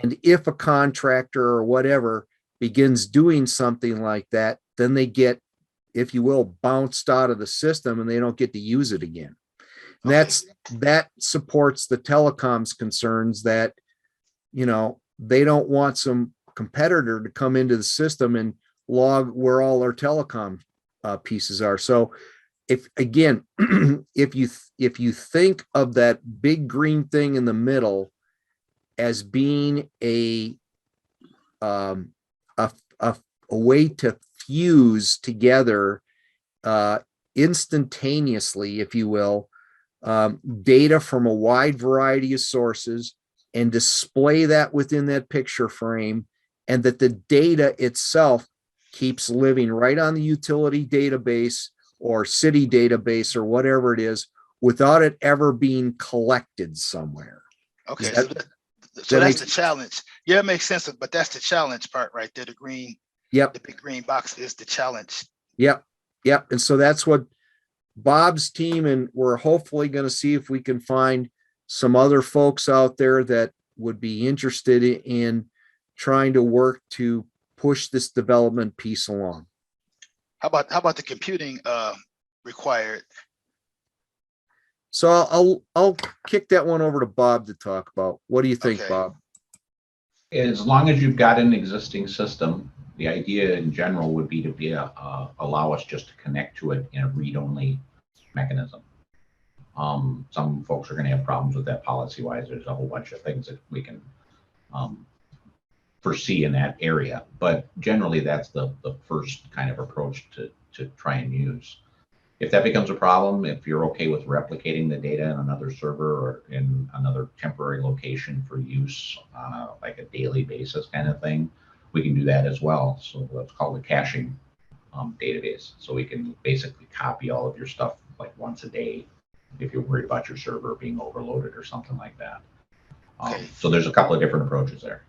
And if a contractor or whatever begins doing something like that, then they get, if you will, bounced out of the system and they don't get to use it again. And that supports the telecom's concerns that, they don't want some competitor to come into the system and log where all our telecom pieces are. So if you think of that big green thing in the middle as being a way to fuse together instantaneously, if you will, data from a wide variety of sources and display that within that picture frame, and that the data itself keeps living right on the utility database or city database or whatever it is, without it ever being collected somewhere. Okay, That- so that's makes the challenge. Yeah, it makes sense, but that's the challenge part right there. The green, Yep. the big green box is the challenge. Yep. Yep. And so that's what Bob's team, and we're hopefully going to see if we can find some other folks out there that would be interested in trying to work to push this development piece along. How about the computing required? So I'll kick that one over to Bob to talk about. What do you think, Okay. Bob? As long as you've got an existing system, the idea in general would be to allow us just to connect to it in a read-only mechanism. Some folks are going to have problems with that policy-wise. There's a whole bunch of things that we can foresee in that area, but generally that's the first kind of approach to try and use. If that becomes a problem, if you're okay with replicating the data in another server or in another temporary location for use on like a daily basis kind of thing, we can do that as well. So that's called a caching database. So we can basically copy all of your stuff like once a day if you're worried about your server being overloaded or something like that. Okay. So there's a couple of different approaches there.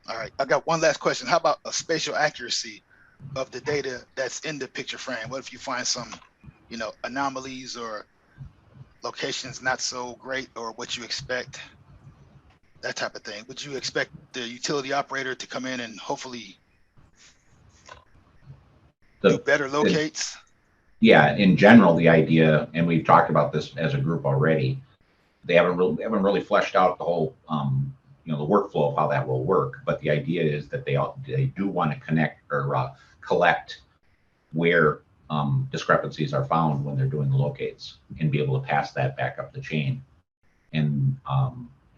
All right, I got one last question. How about a spatial accuracy of the data that's in the picture frame? What if you find some, anomalies or locations not so great, or what you expect, that type of thing? Would you expect the utility operator to come in and hopefully do better locates? Yeah, in general, the idea, and we've talked about this as a group already, they haven't really fleshed out the whole the workflow of how that will work. But the idea is that they do want to connect or collect where discrepancies are found when they're doing the locates, and be able to pass that back up the chain. And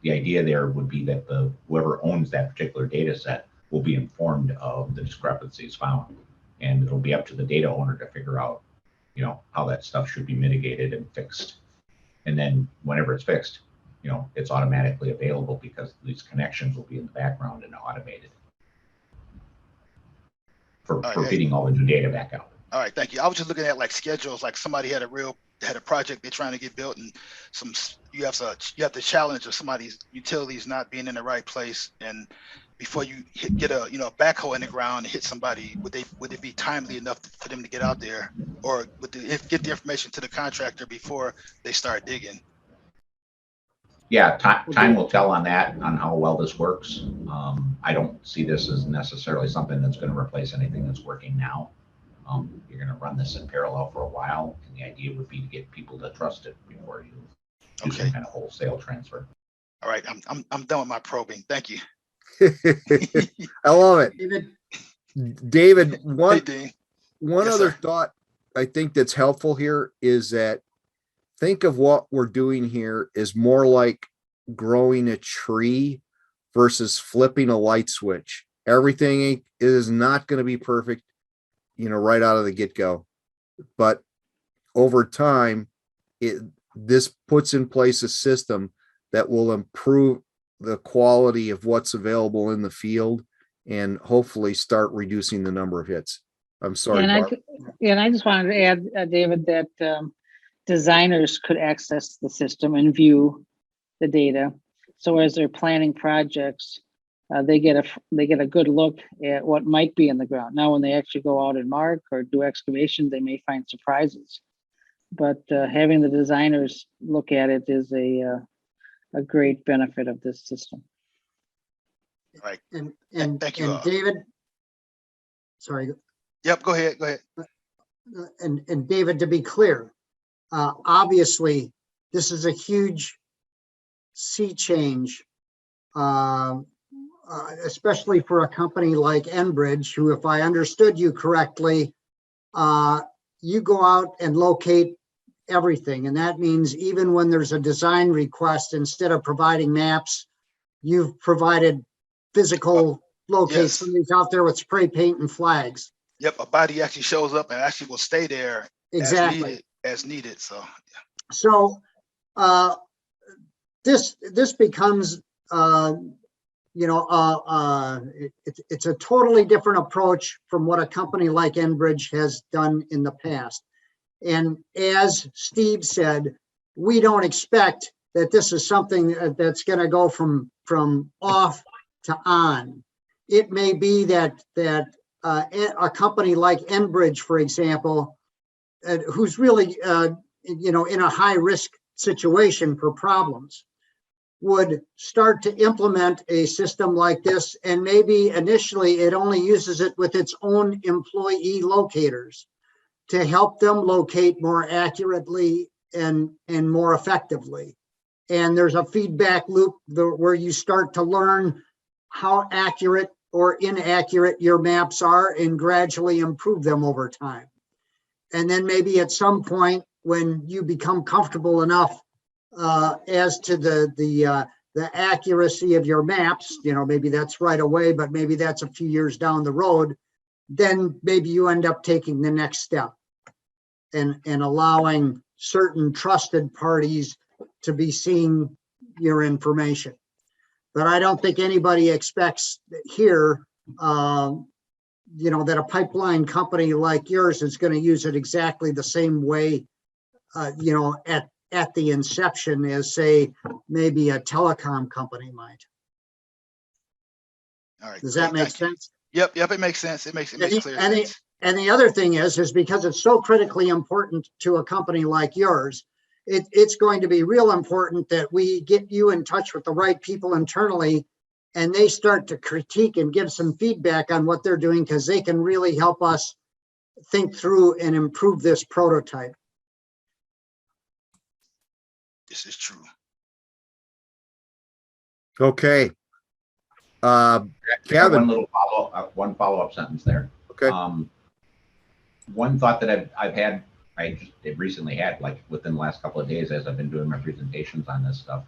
the idea there would be that whoever owns that particular data set will be informed of the discrepancies found, and it'll be up to the data owner to figure out how that stuff should be mitigated and fixed. And then whenever it's fixed, it's automatically available because these connections will be in the background and automated for feeding all the new data back out. All right, thank you. I was just looking at like schedules, like somebody had a project they're trying to get built, and you have the challenge of somebody's utilities not being in the right place, and before you get a backhoe in the ground and hit somebody, would it be timely enough for them to get out there, or get the information to the contractor before they start digging? Yeah, time will tell on that, on how well this works. I don't see this as necessarily something that's going to replace anything that's working now. You're going to run this in parallel for a while, and the idea would be to get people to trust it before you do some kind of wholesale transfer. All right, I'm done with my probing. Thank you. I love it. David, Hey, one Yes, other sir. thought I think that's helpful here is that think of what we're doing here is more like growing a tree versus flipping a light switch. Everything is not going to be perfect, right out of the get-go. But over time, this puts in place a system that will improve the quality of what's available in the field and hopefully start reducing the number of hits. I'm sorry, Barb. And I just wanted to add, David, that designers could access the system and view the data. So as they're planning projects, they get a good look at what might be in the ground. Now, when they actually go out and mark or do excavation, they may find surprises. But having the designers look at it is a great benefit of this system. Right. And Thank you. David, sorry. Yep. Go ahead. And David, to be clear, obviously, this is a huge sea change, especially for a company like Enbridge, who, if I understood you correctly, you go out and locate everything. And that means even when there's a design request, instead of providing maps, you've provided physical locates. Yes. Somebody's out there with spray paint and flags. Yep, a body actually shows up and actually will stay there Exactly. as needed. So So this becomes it's a totally different approach from what a company like Enbridge has done in the past. And as Steve said, we don't expect that this is something that's going to go from off to on. It may be that a company like Enbridge, for example, who's really in a high risk situation for problems, would start to implement a system like this, and maybe initially it only uses it with its own employee locators to help them locate more accurately and more effectively. And there's a feedback loop where you start to learn how accurate or inaccurate your maps are and gradually improve them over time. And then maybe at some point when you become comfortable enough as to the accuracy of your maps, maybe that's right away, but maybe that's a few years down the road, then maybe you end up taking the next step and allowing certain trusted parties to be seeing your information. But I don't think anybody expects here, that a pipeline company like yours is going to use it exactly the same way, at the inception as, say, maybe a telecom company might. all right. Does that great, make thank you. sense? Yep, it makes sense. It makes clear And sense. And the other thing is because it's so critically important to a company like yours, it's going to be real important that we get you in touch with the right people internally, and they start to critique and give some feedback on what they're doing, because they can really help us think through and improve this prototype. This is true. Okay. Kevin. One follow-up sentence there. Okay. One thought that I've had, I just recently had, like within the last couple of days as I've been doing my presentations on this stuff.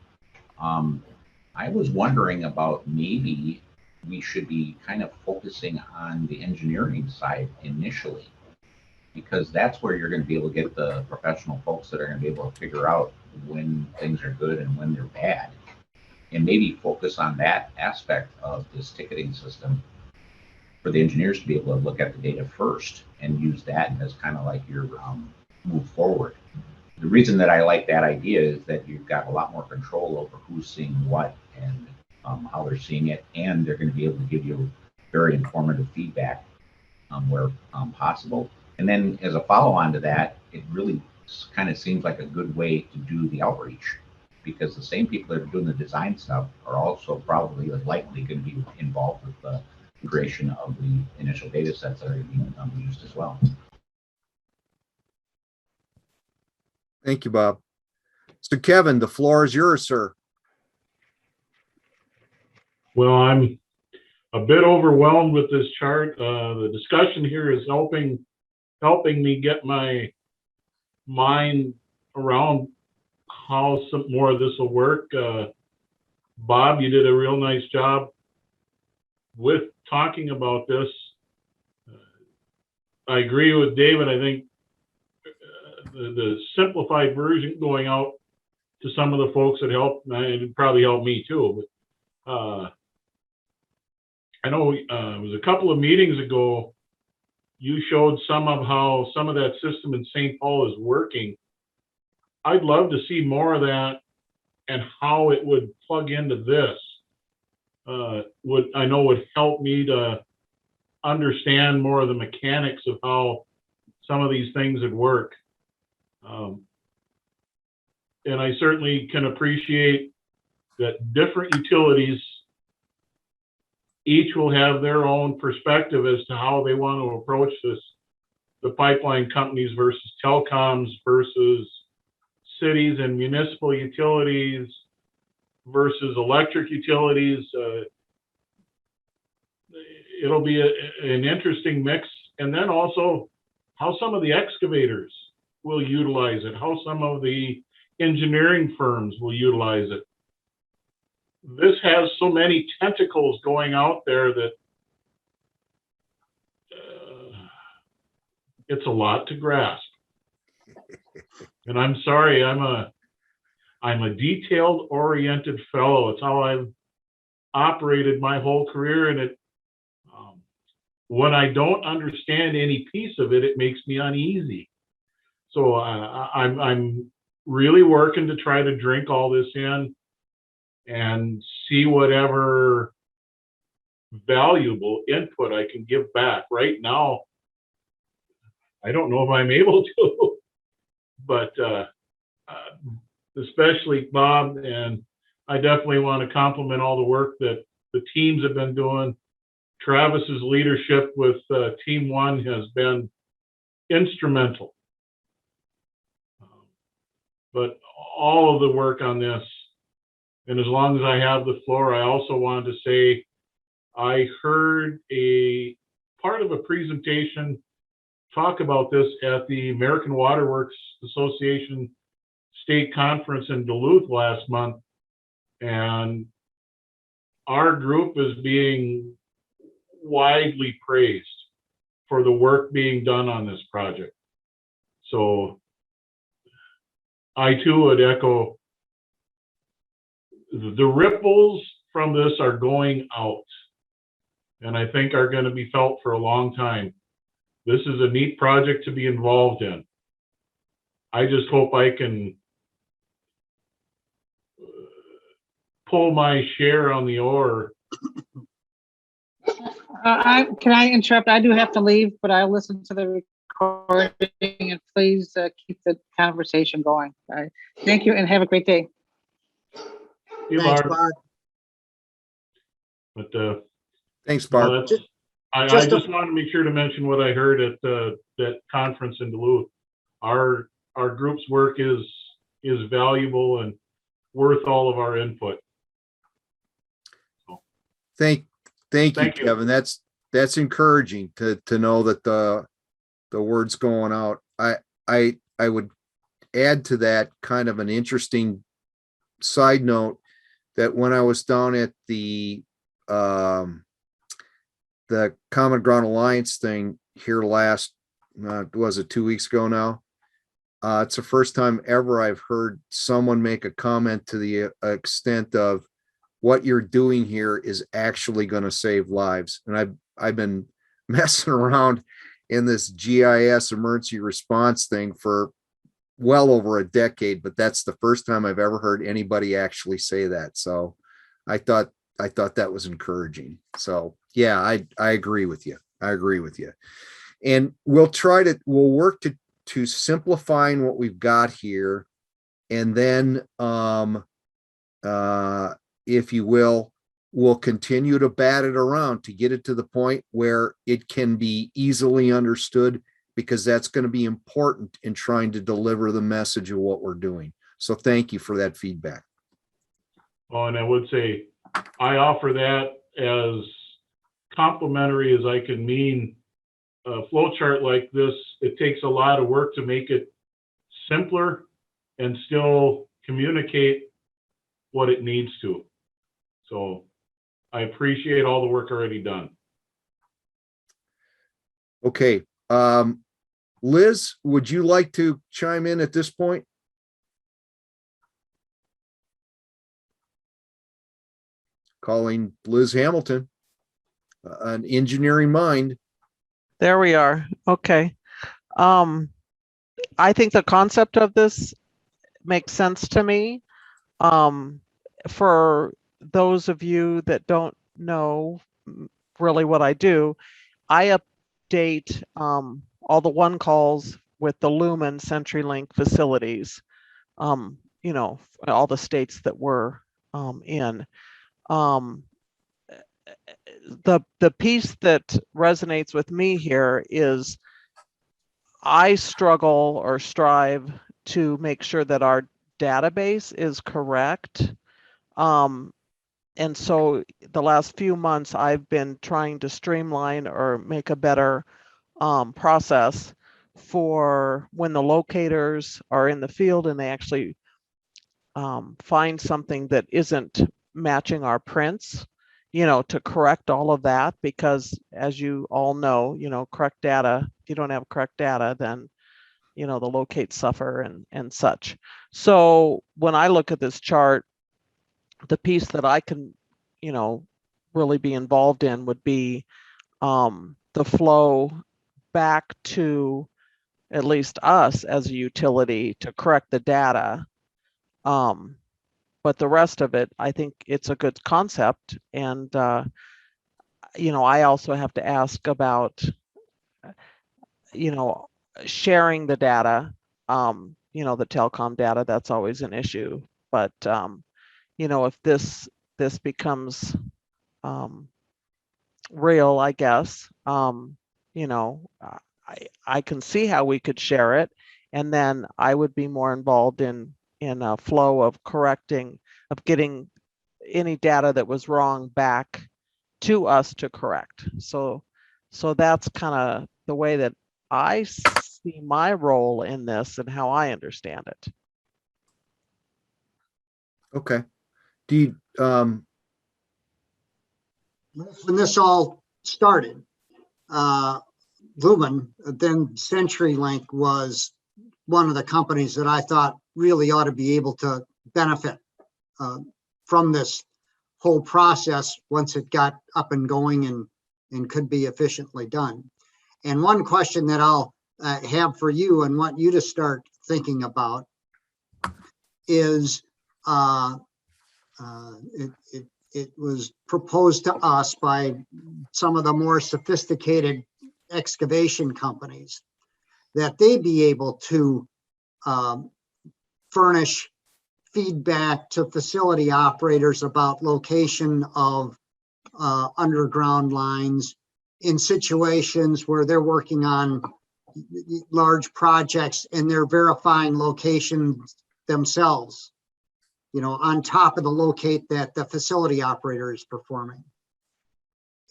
I was wondering about maybe we should be kind of focusing on the engineering side initially, because that's where you're going to be able to get the professional folks that are going to be able to figure out when things are good and when they're bad, and maybe focus on that aspect of this ticketing system for the engineers to be able to look at the data first and use that as kind of like your move forward. The reason that I like that idea is that you've got a lot more control over who's seeing what and how they're seeing it, and they're going to be able to give you very informative feedback where possible. And then as a follow-on to that, it really kind of seems like a good way to do the outreach, because the same people that are doing the design stuff are also probably likely going to be involved with the creation of the initial data sets that are being used as well. Thank you, Bob. So Kevin, the floor is yours, sir. Well, I'm a bit overwhelmed with this chart. The discussion here is helping me get my mind around how some more of this will work. Bob, you did a real nice job with talking about this. I agree with David. I think the simplified version going out to some of the folks that helped, and it probably helped me too, but I know it was a couple of meetings ago, you showed some of how some of that system in St. Paul is working. I'd love to see more of that and how it would plug into this. Would help me to understand more of the mechanics of how some of these things would work. And I certainly can appreciate that different utilities each will have their own perspective as to how they want to approach this. The pipeline companies versus telecoms versus cities and municipal utilities versus electric utilities. It'll be an interesting mix. And then also how some of the excavators will utilize it, how some of the engineering firms will utilize it. This has so many tentacles going out there that it's a lot to grasp. And I'm sorry, I'm a detailed oriented fellow. It's how I've operated my whole career. And when I don't understand any piece of it, it makes me uneasy. So I'm really working to try to drink all this in and see whatever valuable input I can give back. Right now, I don't know if I'm able to, but especially Bob, and I definitely want to compliment all the work that the teams have been doing. Travis's leadership with Team One has been instrumental. But all of the work on this, and as long as I have the floor, I also wanted to say I heard a part of a presentation talk about this at the American Water Works Association State Conference in Duluth last month, and our group is being widely praised for the work being done on this project. So I too would echo, the ripples from this are going out, and I think are going to be felt for a long time. This is a neat project to be involved in. I just hope I can pull my share on the oar. Can I interrupt? I do have to leave, but I'll listen to the recording, and please keep the conversation going. Thank you and have a great day. You Thanks, are, Barb. but Thanks, well, Barb. that's, I just wanted to make sure to mention what I heard at that conference in Duluth. Our group's work is valuable and worth all of our input. So, Thank Thank you, you. Kevin. That's encouraging to know that the word's going out. I would add to that kind of an interesting side note that when I was down at the Common Ground Alliance thing here last, was it 2 weeks ago now? It's the first time ever I've heard someone make a comment to the extent of, what you're doing here is actually going to save lives. And I've been messing around in this GIS emergency response thing for well over a decade, but that's the first time I've ever heard anybody actually say that. So I thought that was encouraging. So yeah, I agree with you. I agree with you. And we'll work to simplifying what we've got here. And then, if you will, we'll continue to bat it around to get it to the point where it can be easily understood, because that's going to be important in trying to deliver the message of what we're doing. So thank you for that feedback. Oh, and I would say I offer that as complimentary as I can mean. A flow chart like this, it takes a lot of work to make it simpler and still communicate what it needs to. So I appreciate all the work already done. Okay. Liz, would you like to chime in at this point? Calling Liz Hamilton, an engineering mind. There we are. Okay. I think the concept of this makes sense to me. For those of you that don't know really what I do, I update all the one calls with the Lumen CenturyLink facilities, you know, all the states that we're in. The piece that resonates with me here is I struggle or strive to make sure that our database is correct. And so the last few months I've been trying to streamline or make a better process for when the locators are in the field and they actually find something that isn't matching our prints. to correct all of that, because as you all know, correct data, if you don't have correct data, then, the locates suffer and such. So when I look at this chart, the piece that I can, really be involved in would be the flow back to at least us as a utility to correct the data. But the rest of it, I think it's a good concept. And, I also have to ask about, sharing the data, the telecom data, that's always an issue. But, if this becomes real, I guess, I can see how we could share it, and then I would be more involved in a flow of getting any data that was wrong back to us to correct. So that's kind of the way that I see my role in this and how I understand it. Okay. Do you, When this all started, Lumen, then CenturyLink, was one of the companies that I thought really ought to be able to benefit from this whole process once it got up and going and could be efficiently done. And one question that I'll have for you and want you to start thinking about is it was proposed to us by some of the more sophisticated excavation companies that they be able to furnish feedback to facility operators about location of underground lines in situations where they're working on large projects and they're verifying locations themselves, on top of the locate that the facility operator is performing.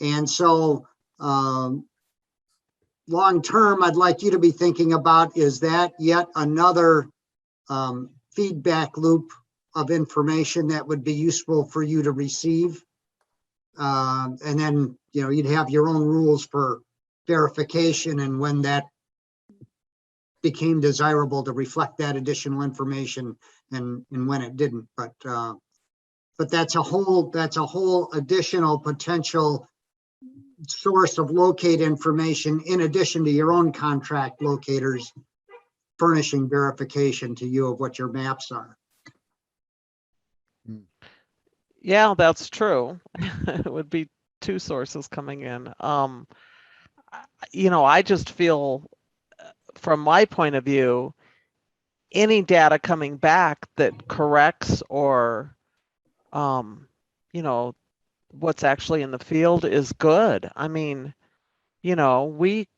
And so long term, I'd like you to be thinking about, is that yet another feedback loop of information that would be useful for you to receive? And then, you'd have your own rules for verification and when that became desirable to reflect that additional information and when it didn't. But that's a whole additional potential source of locate information in addition to your own contract locators furnishing verification to you of what your maps are. Yeah, that's true. It would be two sources coming in. I just feel, from my point of view, any data coming back that corrects or, what's actually in the field is good. I mean, we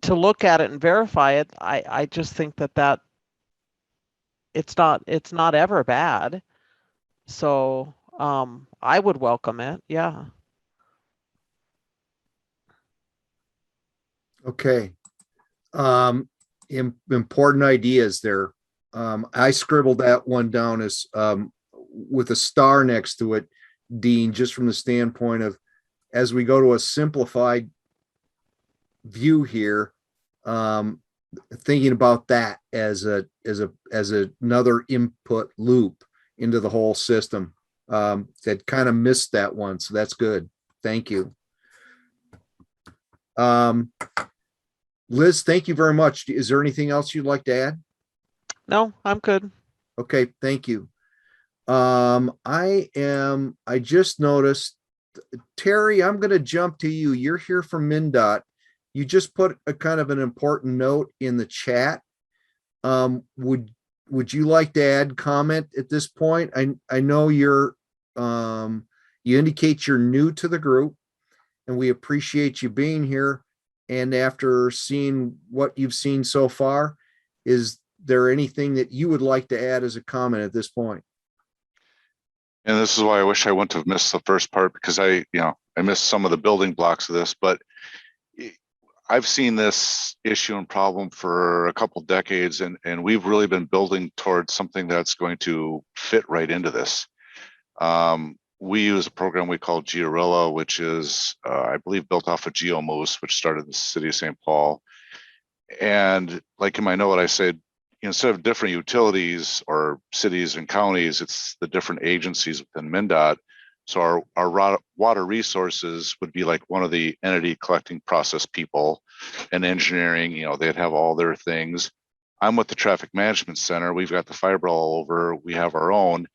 to look at it and verify it, I just think that it's not ever bad. So I would welcome it. Yeah. okay. Important ideas there. I scribbled that one down as with a star next to it, Dean, just from the standpoint of, as we go to a simplified view here, thinking about that as another input loop into the whole system. That kind of missed that one, so that's good. Thank you. Liz, thank you very much. Is there anything else you'd like to add? No, I'm good. Okay, thank you. I just noticed, Terry, I'm going to jump to you. You're here from MnDOT. You just put a kind of an important note in the chat. Would you like to add comment at this point? I know you indicate you're new to the group, and we appreciate you being here. And after seeing what you've seen so far, is there anything that you would like to add as a comment at this point? And this is why I wish I wouldn't have missed the first part, because I missed some of the building blocks of this, but I've seen this issue and problem for a couple decades, and we've really been building towards something that's going to fit right into this. we use a program we call Giorilla, which is, I believe, built off of GeoMoose, which started in the city of St. Paul. And like in my note, I said, instead of different utilities or cities and counties, it's the different agencies within MnDOT. So our water resources would be like one of the entity collecting process people, and engineering, they'd have all their things. I'm with the traffic management center. We've got the fiber all over. We have our own.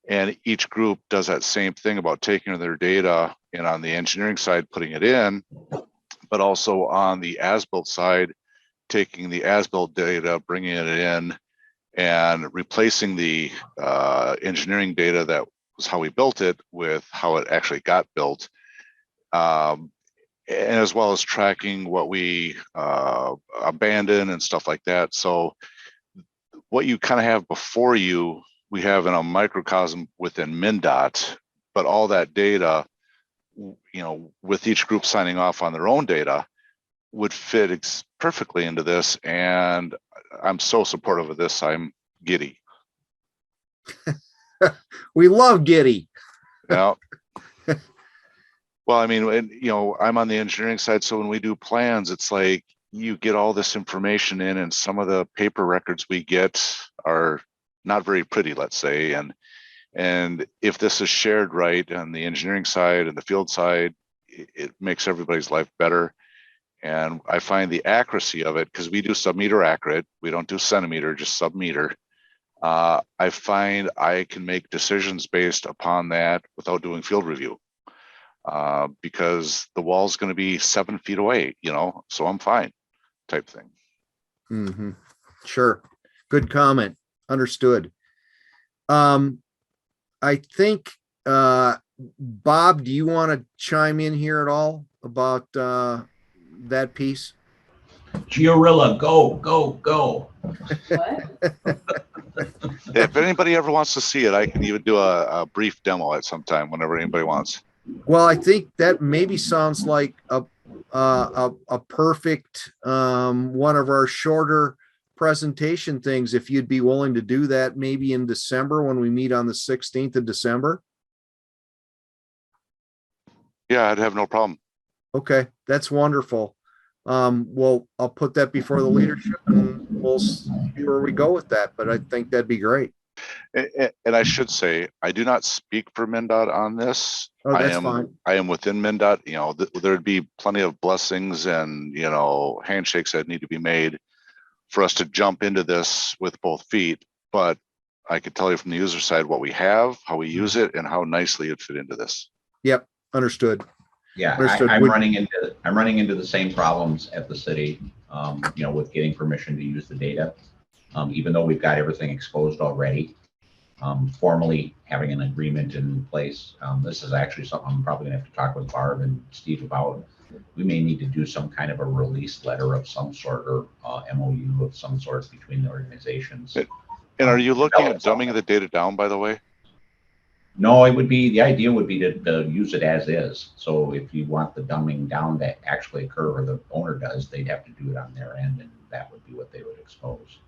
And each group does that same thing about taking their data and on the engineering side, putting it in, but also on the as-built side, taking the as-built data, bringing it in, and replacing the engineering data that was how we built it with how it actually got built, and as well as tracking what we abandon and stuff like that. So what you kind of have before you, we have in a microcosm within MnDOT, but all that data, with each group signing off on their own data, would fit perfectly into this. And I'm so supportive of this. I'm giddy. We love giddy. Yeah. Well, I mean, I'm on the engineering side. So when we do plans, it's like you get all this information in, and some of the paper records we get are not very pretty, let's say. And if this is shared right on the engineering side and the field side, it makes everybody's life better. And I find the accuracy of it, because we do sub-meter accurate, we don't do centimeter, just sub-meter. I find I can make decisions based upon that without doing field review, because the wall's going to be 7 feet away, so I'm fine, type thing. Mm-hmm. Sure. Good comment. Understood. I think, Bob, do you want to chime in here at all about that piece? Giorilla, go. If anybody ever wants to see it, I can even do a brief demo at some time whenever anybody wants. Well, I think that maybe sounds like a perfect one of our shorter presentation things, if you'd be willing to do that maybe in December when we meet on the 16th of December. Yeah, I'd have no problem. Okay, that's wonderful. Well, I'll put that before the leadership and we'll see where we go with that, but I think that'd be great. And I should say, I do not speak for MnDOT on this. Oh, that's fine. I am within MnDOT. There'd be plenty of blessings and, handshakes that need to be made for us to jump into this with both feet. But I could tell you from the user side what we have, how we use it, and how nicely it fit into this. Yep, understood. Yeah, Understood. I'm running into the same problems at the city, with getting permission to use the data. Even though we've got everything exposed already, formally having an agreement in place. This is actually something I'm probably gonna have to talk with Barb and Steve about. We may need to do some kind of a release letter of some sort, or MOU of some sort between the organizations. And are you looking at dumbing the data down, by the way? No, the idea would be to use it as is. So if you want the dumbing down to actually occur, or the owner does, they'd have to do it on their end, and that would be what they would expose.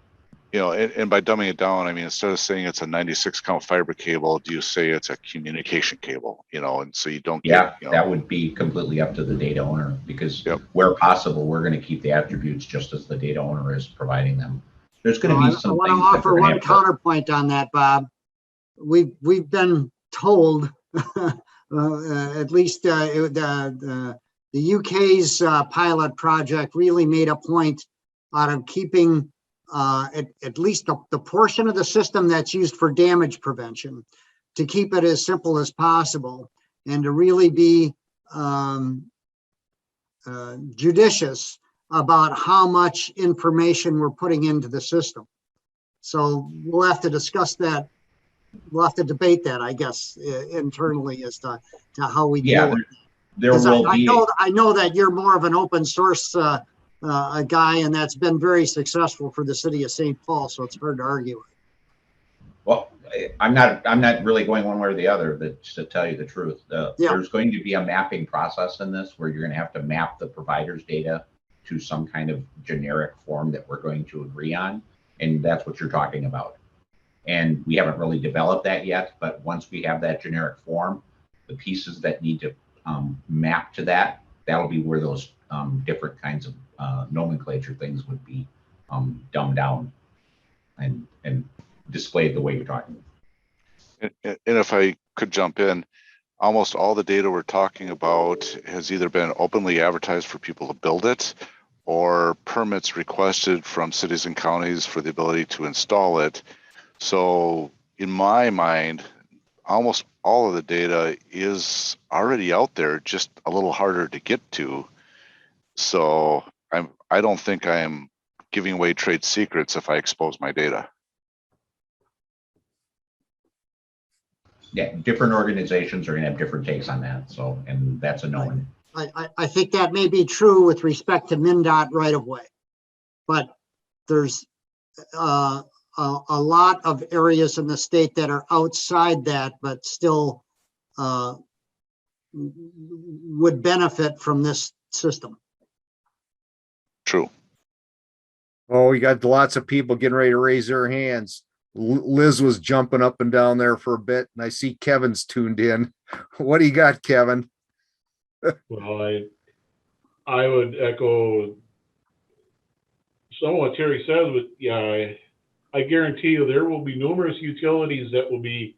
And by dumbing it down, I mean, instead of saying it's a 96 count fiber cable, do you say it's a communication cable, and so you don't get, that would be completely up to the data owner, because where possible, we're going to keep the attributes just as the data owner is providing them. There's going to be some. I want to offer one counterpoint on that, Bob. We've been told, at least the UK's pilot project really made a point out of keeping at least the portion of the system that's used for damage prevention, to keep it as simple as possible, and to really be judicious about how much information we're putting into the system. So we'll have to discuss that. We'll have to debate that, I guess, internally as to how we deal with it. There will be. I know that you're more of an open source a guy, and that's been very successful for the city of St. Paul, so it's hard to argue with. Well, I'm not really going one way or the other, but to tell you the truth, there's going to be a mapping process in this where you're going to have to map the provider's data to some kind of generic form that we're going to agree on, and that's what you're talking about. And we haven't really developed that yet, but once we have that generic form, the pieces that need to map to that, that'll be where those different kinds of nomenclature things would be dumbed down and displayed the way you're talking. And if I could jump in, almost all the data we're talking about has either been openly advertised for people to build it, or permits requested from cities and counties for the ability to install it. So in my mind, almost all of the data is already out there, just a little harder to get to. So I don't think I'm giving away trade secrets if I expose my data. Yeah, different organizations are gonna have different takes on that. So, and that's a known. I think that may be true with respect to MnDOT right of way, but there's a lot of areas in the state that are outside that, but still would benefit from this system. True. Oh, we got lots of people getting ready to raise their hands. Liz was jumping up and down there for a bit, and I see Kevin's tuned in. What do you got, Kevin? Well, I would echo some of what Terry says, but yeah, I guarantee you there will be numerous utilities that will be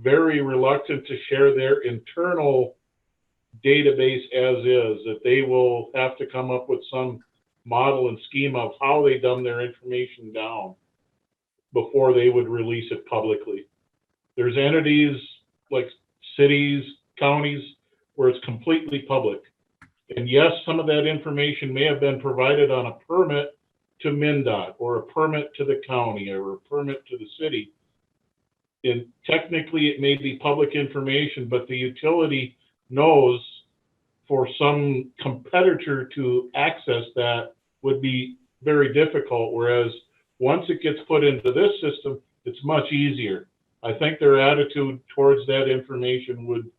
very reluctant to share their internal database as is, that they will have to come up with some model and scheme of how they dumb their information down before they would release it publicly. There's entities like cities, counties, where it's completely public. And yes, some of that information may have been provided on a permit to MnDOT or a permit to the county or a permit to the city. And technically it may be public information, but the utility knows for some competitor to access that would be very difficult. Whereas once it gets put into this system, it's much easier. I think their attitude towards that information would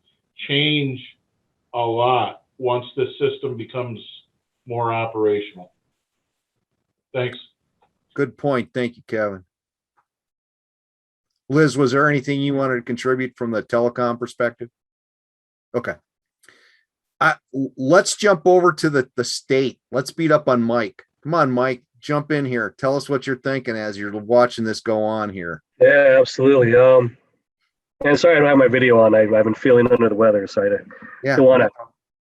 change a lot once this system becomes more operational. Thanks. Good point. Thank you, Kevin. Liz, was there anything you wanted to contribute from the telecom perspective? Okay. Let's jump over to the state. Let's beat up on Mike. Come on, Mike, jump in here. Tell us what you're thinking as you're watching this go on here. Yeah, absolutely. And sorry I don't have my video on. I've been feeling under the weather, so I don't want to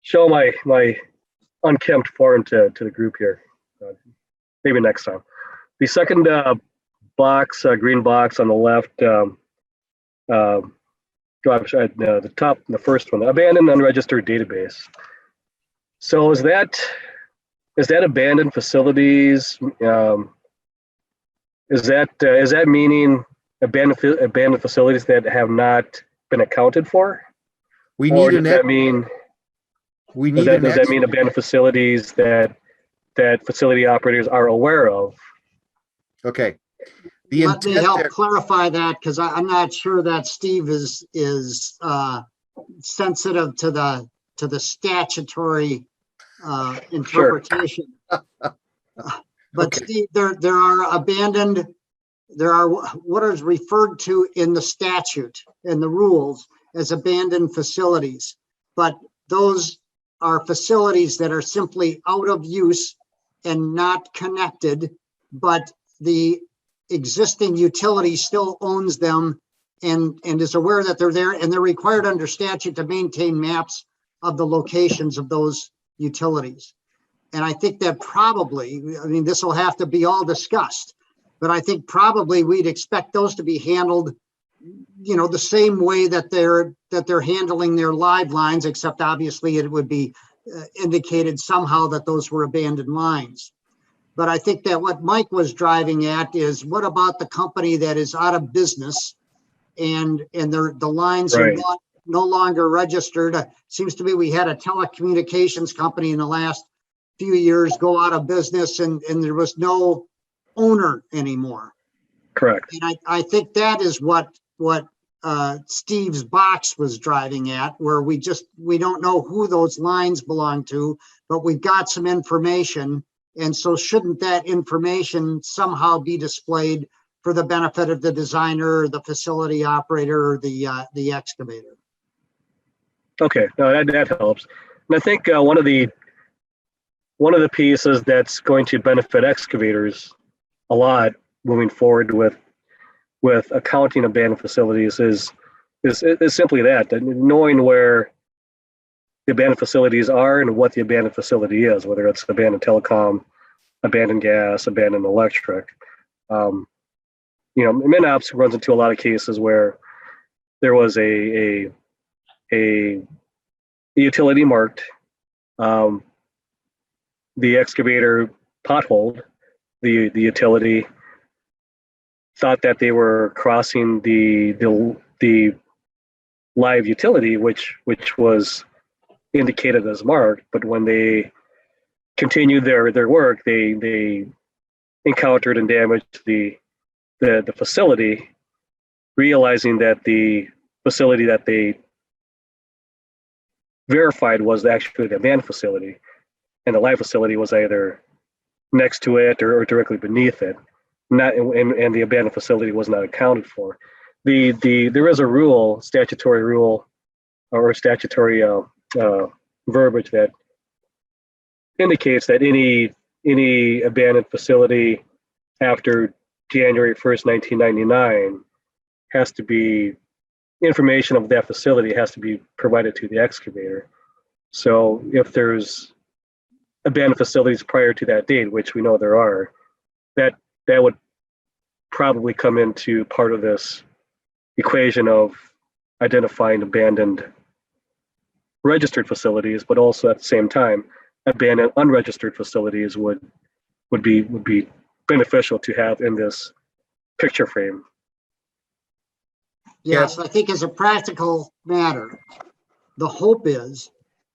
show my unkempt form to the group here. Maybe next time. The second box, green box on the left, the top, the first one, abandoned unregistered database. So is that abandoned facilities? Is that meaning abandoned facilities that have not been accounted for? We need does that mean abandoned facilities that facility operators are aware of? Okay. Let me help clarify that, because I'm not sure that Steve is sensitive to the statutory interpretation. Sure. But okay. Steve, there are abandoned. There are what is referred to in the statute and the rules as abandoned facilities, but those are facilities that are simply out of use and not connected, but the existing utility still owns them and is aware that they're there, and they're required under statute to maintain maps of the locations of those utilities. And I think that probably, I mean, this will have to be all discussed, but I think probably we'd expect those to be handled, you know, the same way that they're handling their live lines, except obviously it would be indicated somehow that those were abandoned lines. But I think that what Mike was driving at is, what about the company that is out of business and the lines right. are no longer registered? Seems to me we had a telecommunications company in the last few years go out of business and there was no owner anymore. Correct. And I think that is what Steve's box was driving at, where we don't know who those lines belong to, but we've got some information. And so shouldn't that information somehow be displayed for the benefit of the designer, or the facility operator, or the excavator? Okay, no, that helps. And I think one of the pieces that's going to benefit excavators a lot moving forward with accounting abandoned facilities is simply that knowing where the abandoned facilities are and what the abandoned facility is, whether it's abandoned telecom, abandoned gas, abandoned electric. MinOps runs into a lot of cases where there was a utility marked. The excavator potholed the utility, thought that they were crossing the live utility, which was indicated as marked, but when they continued their work, they encountered and damaged the facility, realizing that the facility that they verified was actually the abandoned facility, and the live facility was either next to it or directly beneath it. And the abandoned facility was not accounted for. There is a rule, statutory rule, or statutory verbiage that indicates that any abandoned facility after January 1st, 1999 has to be, information of that facility has to be provided to the excavator. So if there's abandoned facilities prior to that date, which we know there are, that would probably come into part of this equation of identifying abandoned registered facilities, but also at the same time, abandoned unregistered facilities would be beneficial to have in this picture frame. Yes, I think as a practical matter, the hope is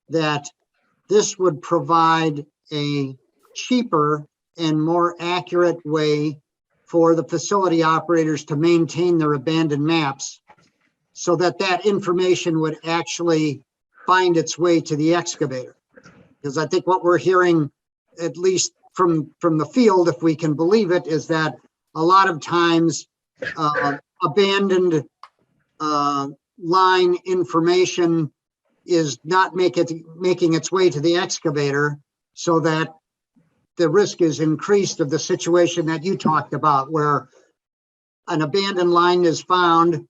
that this would provide a cheaper and more accurate way for the facility operators to maintain their abandoned maps, so that that information would actually find its way to the excavator. Because I think what we're hearing, at least from the field, if we can believe it, is that a lot of times abandoned line information is not making its way to the excavator, so that the risk is increased of the situation that you talked about, where an abandoned line is found,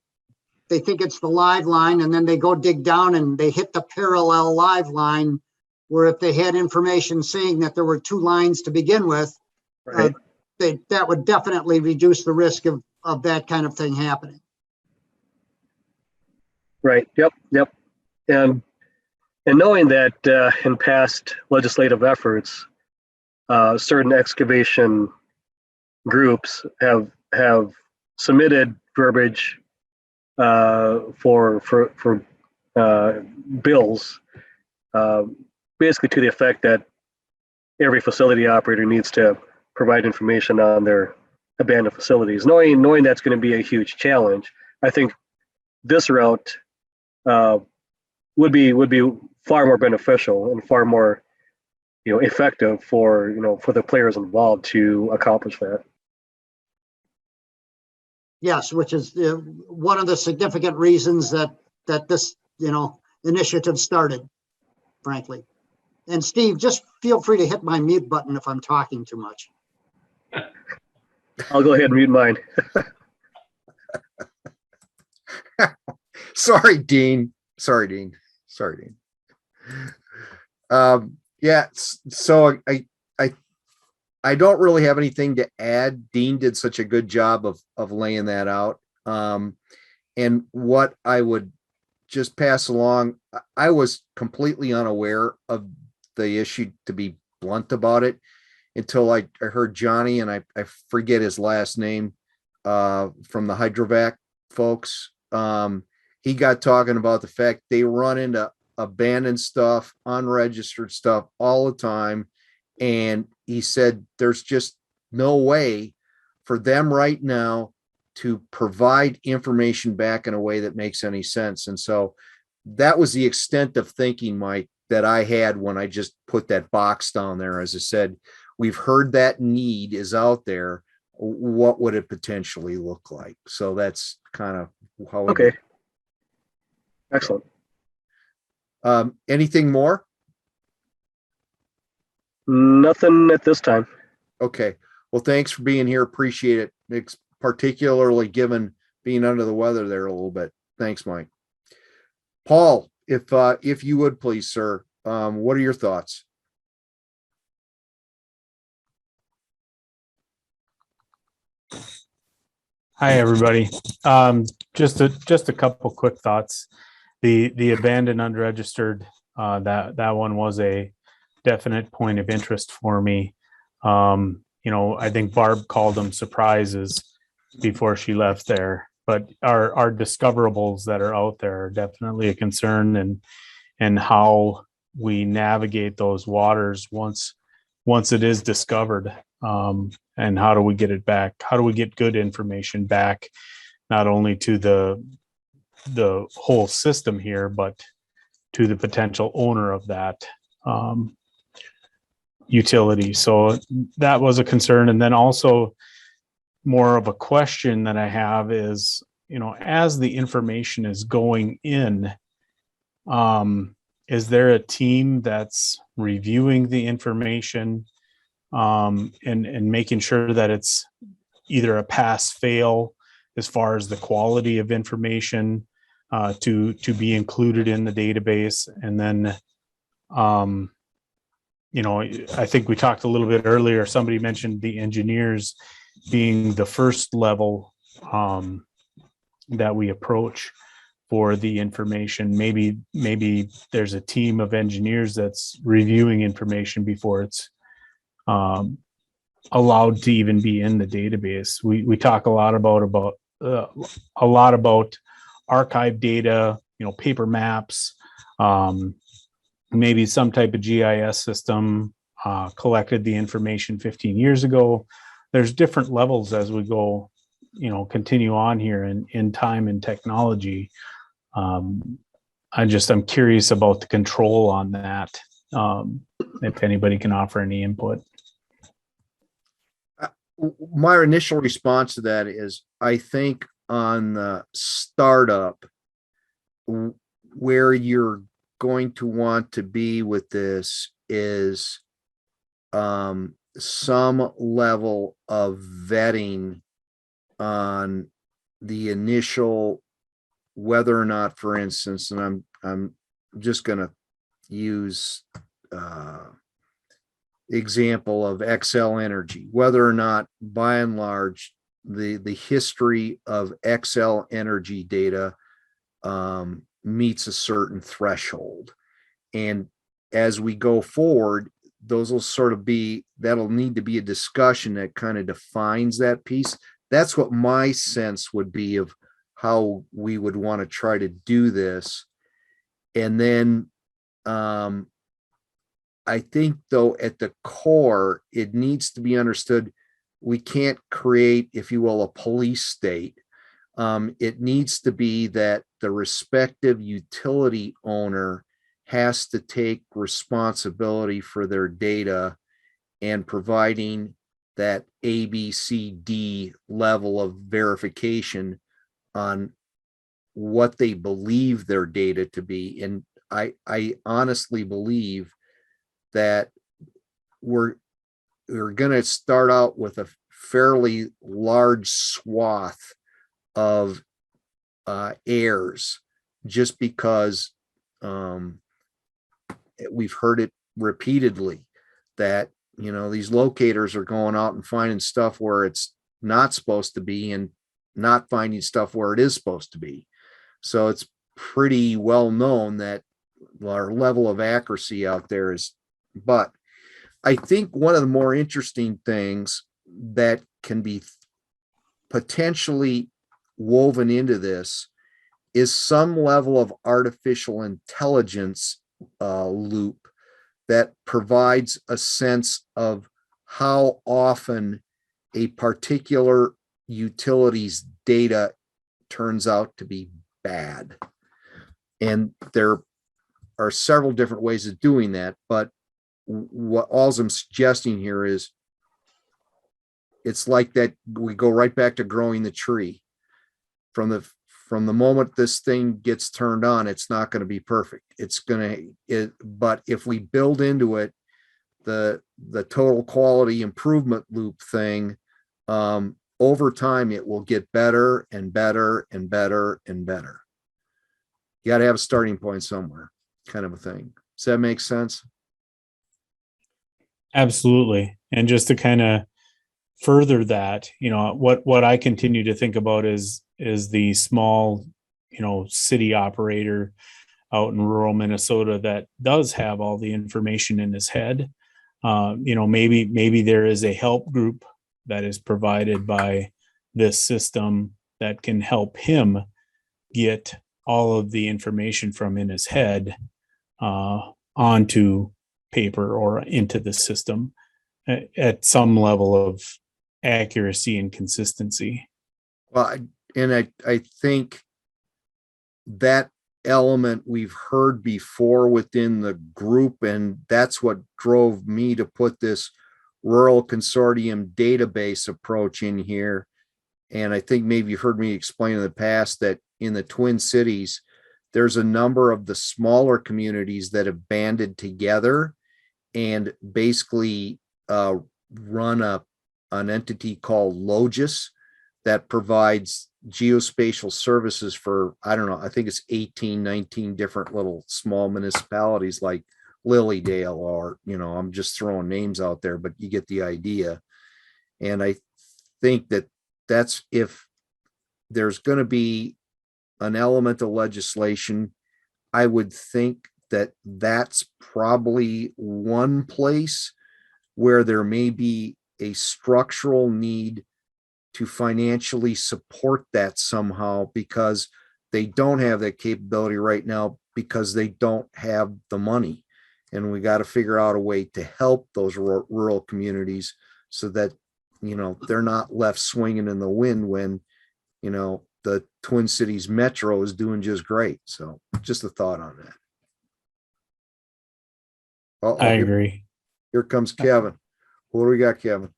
they think it's the live line, and then they go dig down and they hit the parallel live line, where if they had information saying that there were two lines to begin with, Right. That would definitely reduce the risk of that kind of thing happening. Right. Yep. And knowing that in past legislative efforts, certain excavation groups have submitted verbiage for bills, basically to the effect that every facility operator needs to provide information on their abandoned facilities. Knowing that's going to be a huge challenge, I think this route would be far more beneficial and far more effective for the players involved to accomplish that. Yes, which is one of the significant reasons that this initiative started, frankly. And Steve, just feel free to hit my mute button if I'm talking too much. I'll go ahead and mute mine. Sorry, Dean. Yeah, so I don't really have anything to add. Dean did such a good job of laying that out. And what I would just pass along, I was completely unaware of the issue, to be blunt about it, until I heard Johnny, and I forget his last name, from the Hydrovac folks. He got talking about the fact they run into abandoned stuff, unregistered stuff all the time. And he said there's just no way for them right now to provide information back in a way that makes any sense. And so that was the extent of thinking, Mike, that I had when I just put that box down there. As I said, we've heard that need is out there. What would it potentially look like? So that's kind of how. Okay. Excellent. Anything more? Nothing at this time. Okay. Well, thanks for being here. Appreciate it. Particularly given being under the weather there a little bit. Thanks, Mike. Paul, if you would please, sir, what are your thoughts? Hi, everybody. Just a couple quick thoughts. The abandoned unregistered, that one was a definite point of interest for me. I think Barb called them surprises before she left there, but our discoverables that are out there are definitely a concern, and how we navigate those waters once it is discovered. And how do we get it back? How do we get good information back, not only to the whole system here, but to the potential owner of that utility? So that was a concern. And then also more of a question that I have is, as the information is going in, is there a team that's reviewing the information and making sure that it's either a pass fail as far as the quality of information to be included in the database? And then I think we talked a little bit earlier, somebody mentioned the engineers being the first level that we approach for the information. Maybe there's a team of engineers that's reviewing information before it's allowed to even be in the database. We talk a lot about archive data, paper maps, maybe some type of GIS system collected the information 15 years ago. There's different levels as we go, continue on here in time and technology. I'm curious about the control on that. If anybody can offer any input. My initial response to that is, I think on the startup, where you're going to want to be with this is some level of vetting on the initial, whether or not, for instance, and I'm just going to use example of Xcel Energy, whether or not by and large the history of Xcel Energy data meets a certain threshold. And as we go forward, those will sort of that'll need to be a discussion that kind of defines that piece. That's what my sense would be of how we would want to try to do this. And then I think, though, at the core, it needs to be understood we can't create, if you will, a police state. It needs to be that the respective utility owner has to take responsibility for their data and providing that ABCD level of verification on what they believe their data to be. And I honestly believe that we're going to start out with a fairly large swath of errors, just because we've heard it repeatedly that these locators are going out and finding stuff where it's not supposed to be and not finding stuff where it is supposed to be. So it's pretty well known that our level of accuracy out there is, but I think one of the more interesting things that can be potentially woven into this is some level of artificial intelligence loop that provides a sense of how often a particular utility's data turns out to be bad. And there are several different ways of doing that, but what all I'm suggesting here is it's like that we go right back to growing the tree from the from the moment this thing gets turned on, it's not going to be perfect. But if we build into it the total quality improvement loop thing, over time, it will get better and better and better and better. You got to have a starting point somewhere, kind of a thing. Does that make sense? Absolutely. And just to kind of further that, what I continue to think about is the small, city operator out in rural Minnesota that does have all the information in his head. Maybe there is a help group that is provided by this system that can help him get all of the information from in his head onto paper or into the system at some level of accuracy and consistency. Well, I think that element we've heard before within the group, and that's what drove me to put this rural consortium database approach in here. And I think maybe you've heard me explain in the past that in the Twin Cities, there's a number of the smaller communities that have banded together and basically run an entity called Logis that provides geospatial services for, I don't know, I think it's 18, 19 different little small municipalities like Lilydale, or, I'm just throwing names out there, but you get the idea. And I think that's, if there's going to be an element of legislation, I would think that that's probably one place where there may be a structural need to financially support that somehow, because they don't have that capability right now because they don't have the money. And we got to figure out a way to help those rural communities so that, they're not left swinging in the wind when, the Twin Cities Metro is doing just great. So just a thought on that. I agree. Here comes Kevin. What do we got, Kevin?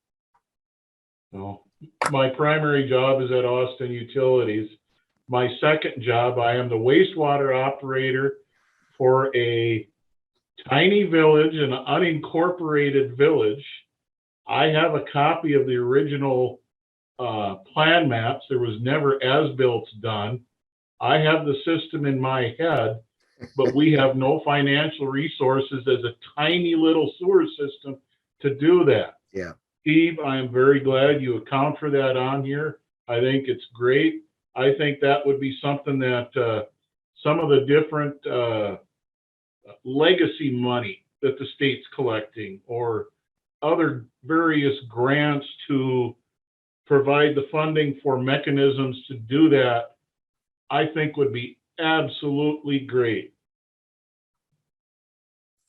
No. My primary job is at Austin Utilities. My second job, I am the wastewater operator for a tiny village, an unincorporated village. I have a copy of the original plan maps. There was never as-built done. I have the system in my head, but we have no financial resources as a tiny little sewer system to do that. Yeah. Steve, I am very glad you account for that on here. I think it's great. I think that would be something that some of the different legacy money that the state's collecting, or other various grants to provide the funding for mechanisms to do that, I think would be absolutely great.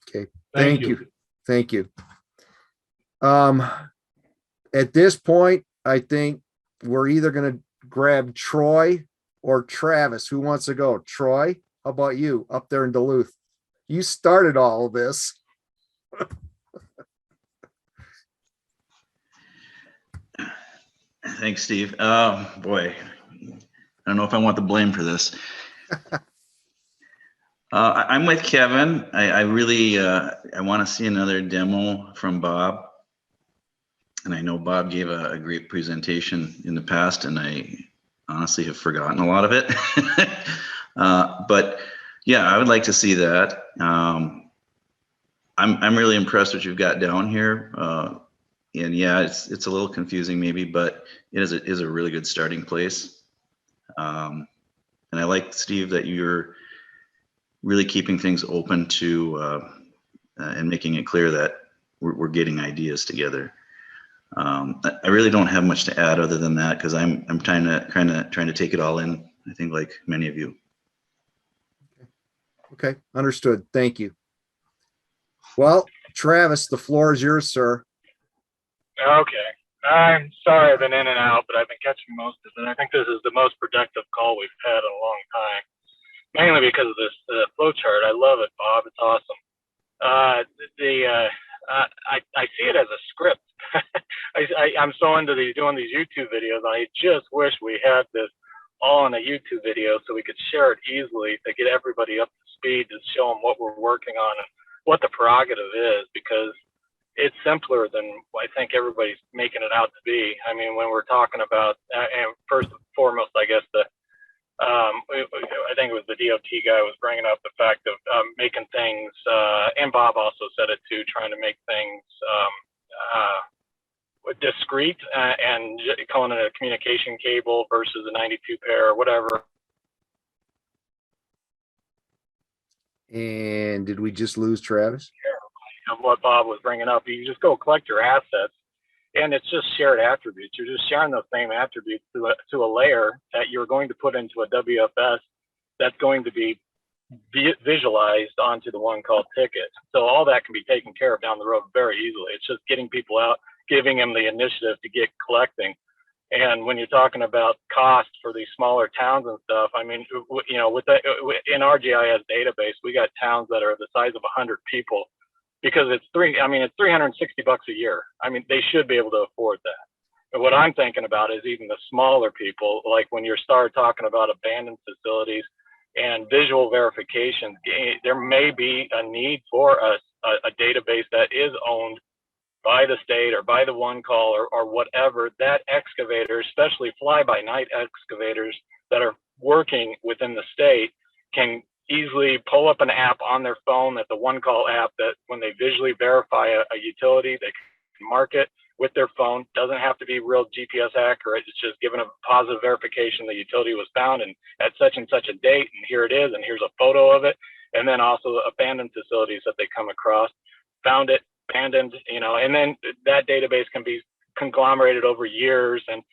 Okay. Thank you. Thank you. At this point, I think we're either going to grab Troy or Travis. Who wants to go? Troy, how about you up there in Duluth? You started all of this. Thanks, Steve. Boy, I don't know if I want the blame for this. I'm with Kevin. I really I want to see another demo from Bob. And I know Bob gave a great presentation in the past, and I honestly have forgotten a lot of it. But yeah, I would like to see that. I'm really impressed what you've got down here. And yeah, it's a little confusing maybe, but it is a really good starting place. And I like, Steve, that you're really keeping things open to and making it clear that we're getting ideas together. I really don't have much to add other than that, because I'm trying to take it all in, I think, like many of you. Okay, understood. Thank you. Well, Travis, the floor is yours, sir. Okay. I'm sorry I've been in and out, but I've been catching most of it. I think this is the most productive call we've had in a long time, mainly because of this flow chart. I love it, Bob. It's awesome. I see it as a script. I'm so into doing these YouTube videos. I just wish we had this all in a YouTube video so we could share it easily to get everybody up to speed, to show them what we're working on and what the prerogative is, because it's simpler than I think everybody's making it out to be. I mean, when we're talking about, and first and foremost, I guess I think it was the DOT guy was bringing up the fact of making things, and Bob also said it too, trying to make things discrete and calling it a communication cable versus a 92 pair or whatever. And did we just lose Travis? Of what Bob was bringing up, you just go collect your assets, and it's just shared attributes. You're just sharing those same attributes to a layer that you're going to put into a WFS that's going to be visualized onto the one called ticket. So all that can be taken care of down the road very easily. It's just getting people out, giving them the initiative to get collecting. And when you're talking about cost for these smaller towns and stuff, I mean, you know, in our GIS database, we got towns that are the size of 100 people, because it's $360 a year. I mean, they should be able to afford that. And what I'm thinking about is even the smaller people, like when you start talking about abandoned facilities and visual verification, there may be a need for a database that is owned by the state or by the one call or whatever. That excavator, especially fly-by-night excavators that are working within the state, can easily pull up an app on their phone, that the one call app, that when they visually verify a utility, they can mark it with their phone. Doesn't have to be real GPS accurate. It's just giving a positive verification the utility was found and at such and such a date, and here it is, and here's a photo of it. And then also the abandoned facilities that they come across, found it, abandoned, you know, and then that database can be conglomerated over years, and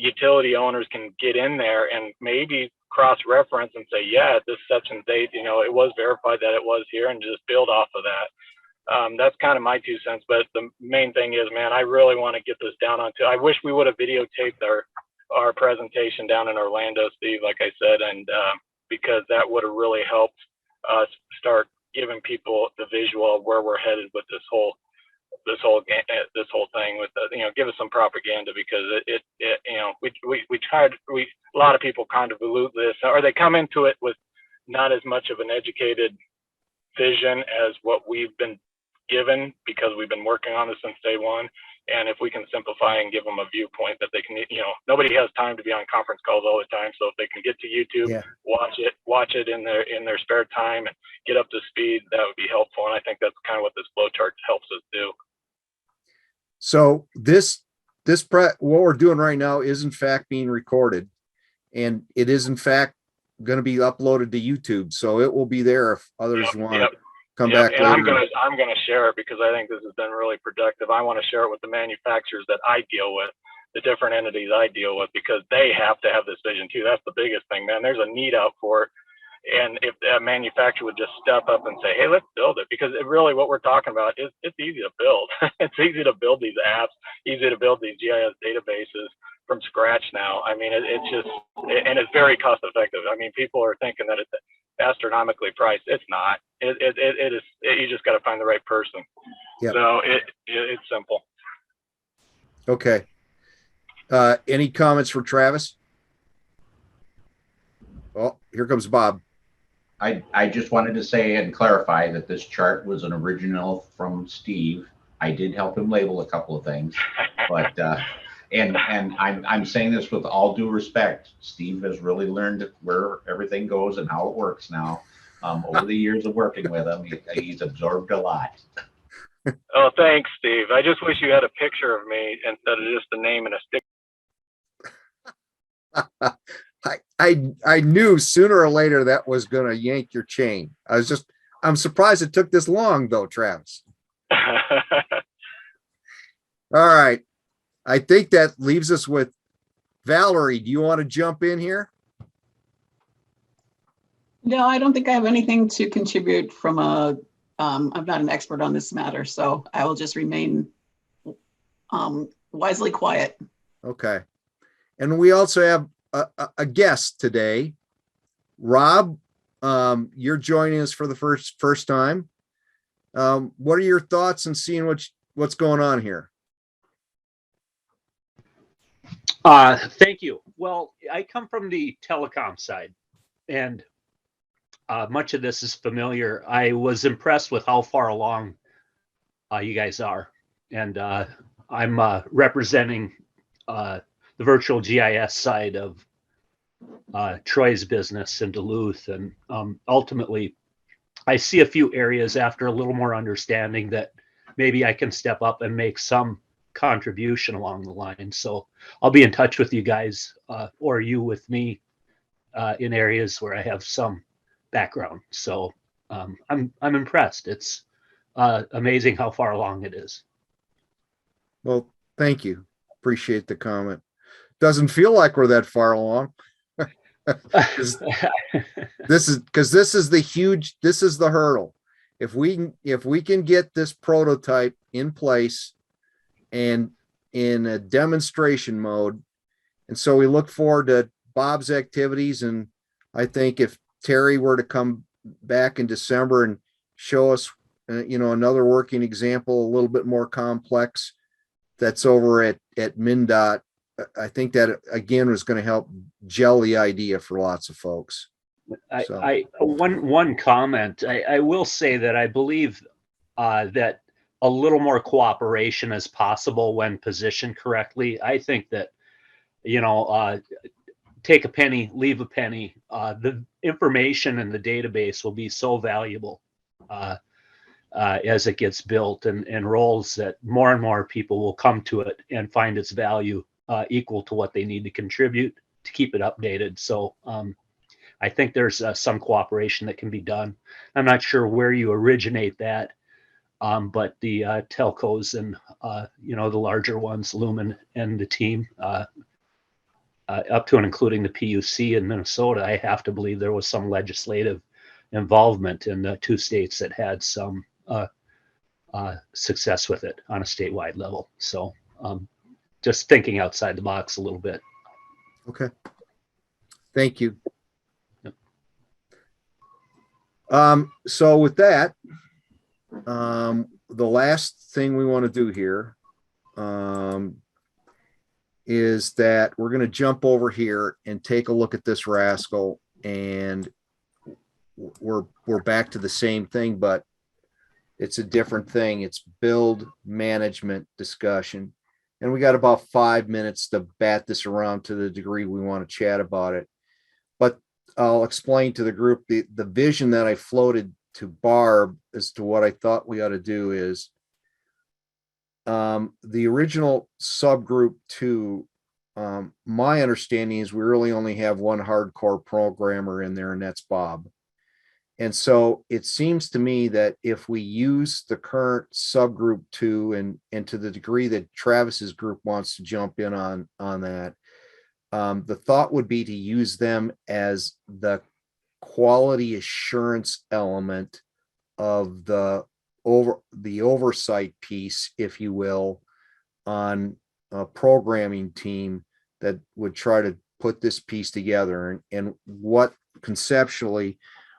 utility owners can get in there and maybe cross-reference and say, yeah, at this such and date, you know, it was verified that it was here, and just build off of that. That's kind of my 2 cents. But the main thing is, man, I really want to get this down onto, I wish we would have videotaped our presentation down in Orlando, Steve, like I said, and because that would have really helped us start giving people the visual of where we're headed with this whole thing, with the, you know, give us some propaganda, because it you know, a lot of people convolute this, or they come into it with not as much of an educated vision as what we've been given, because we've been working on this since day one. And if we can simplify and give them a viewpoint that they can, you know, nobody has time to be on conference calls all the time. So if they can get to YouTube, watch it in their spare time and get up to speed, that would be helpful. And I think that's kind of what this flow chart helps us do. So what we're doing right now is in fact being recorded, and it is in fact going to be uploaded to YouTube. So it will be there if others want to come back and later. I'm gonna share it, because I think this has been really productive. I want to share it with the manufacturers that I deal with, the different entities I deal with, because they have to have this vision too. That's the biggest thing, man. There's a need out for it. And if a manufacturer would just step up and say, hey, let's build it, because really what we're talking about is it's easy to build. It's easy to build these apps, easy to build these GIS databases from scratch now. I mean, it's just, and it's very cost effective. I mean, people are thinking that it's astronomically priced. It's not. It is. You just got to find the right person. Yep. So it's simple. Okay. Any comments for Travis? Oh, here comes Bob. I just wanted to say and clarify that this chart was an original from Steve. I did help him label a couple of things, but and I'm saying this with all due respect. Steve has really learned where everything goes and how it works now. Over the years of working with him, he's absorbed a lot. Oh, thanks, Steve. I just wish you had a picture of me instead of just a name and a sticker. I knew sooner or later that was going to yank your chain. I'm surprised it took this long though, Travis. All right. I think that leaves us with Valerie. Do you want to jump in here? No, I don't think I have anything to contribute from I'm not an expert on this matter, so I will just remain wisely quiet. Okay. And we also have a guest today. Rob, you're joining us for the first time. What are your thoughts on seeing what's going on here? Thank you. Well, I come from the telecom side, and much of this is familiar. I was impressed with how far along you guys are, and I'm representing the virtual GIS side of Troy's business in Duluth, and ultimately, I see a few areas after a little more understanding that maybe I can step up and make some contribution along the line. So I'll be in touch with you guys, or you with me, in areas where I have some background. So I'm impressed. It's amazing how far along it is. Well, thank you. Appreciate the comment. Doesn't feel like we're that far along. This is the hurdle. If we can get this prototype in place and in a demonstration mode, and so we look forward to Bob's activities. And I think if Terry were to come back in December and show us, another working example, a little bit more complex, that's over at MnDOT, I think that again was going to help gel the idea for lots of folks. One comment. I will say that I believe that a little more cooperation is possible when positioned correctly. I think that, take a penny, leave a penny. The information in the database will be so valuable as it gets built and rolls, that more and more people will come to it and find its value equal to what they need to contribute to keep it updated. So I think there's some cooperation that can be done. I'm not sure where you originate that, but the telcos and the larger ones, Lumen and the team, up to and including the PUC in Minnesota, I have to believe there was some legislative involvement in the two states that had some success with it on a statewide level. So just thinking outside the box a little bit. Okay. Thank you. Yep. So with that, the last thing we want to do here is that we're going to jump over here and take a look at this rascal, and we're back to the same thing, but it's a different thing. It's build management discussion. And we got about 5 minutes to bat this around to the degree we want to chat about it. But I'll explain to the group the vision that I floated to Barb as to what I thought we ought to do is the original subgroup 2. My understanding is we really only have one hardcore programmer in there, and that's Bob. And so it seems to me that if we use the current subgroup 2 and to the degree that Travis's group wants to jump in on that, the thought would be to use them as the quality assurance element of the oversight piece, if you will, on a programming team that would try to put this piece together. And what conceptually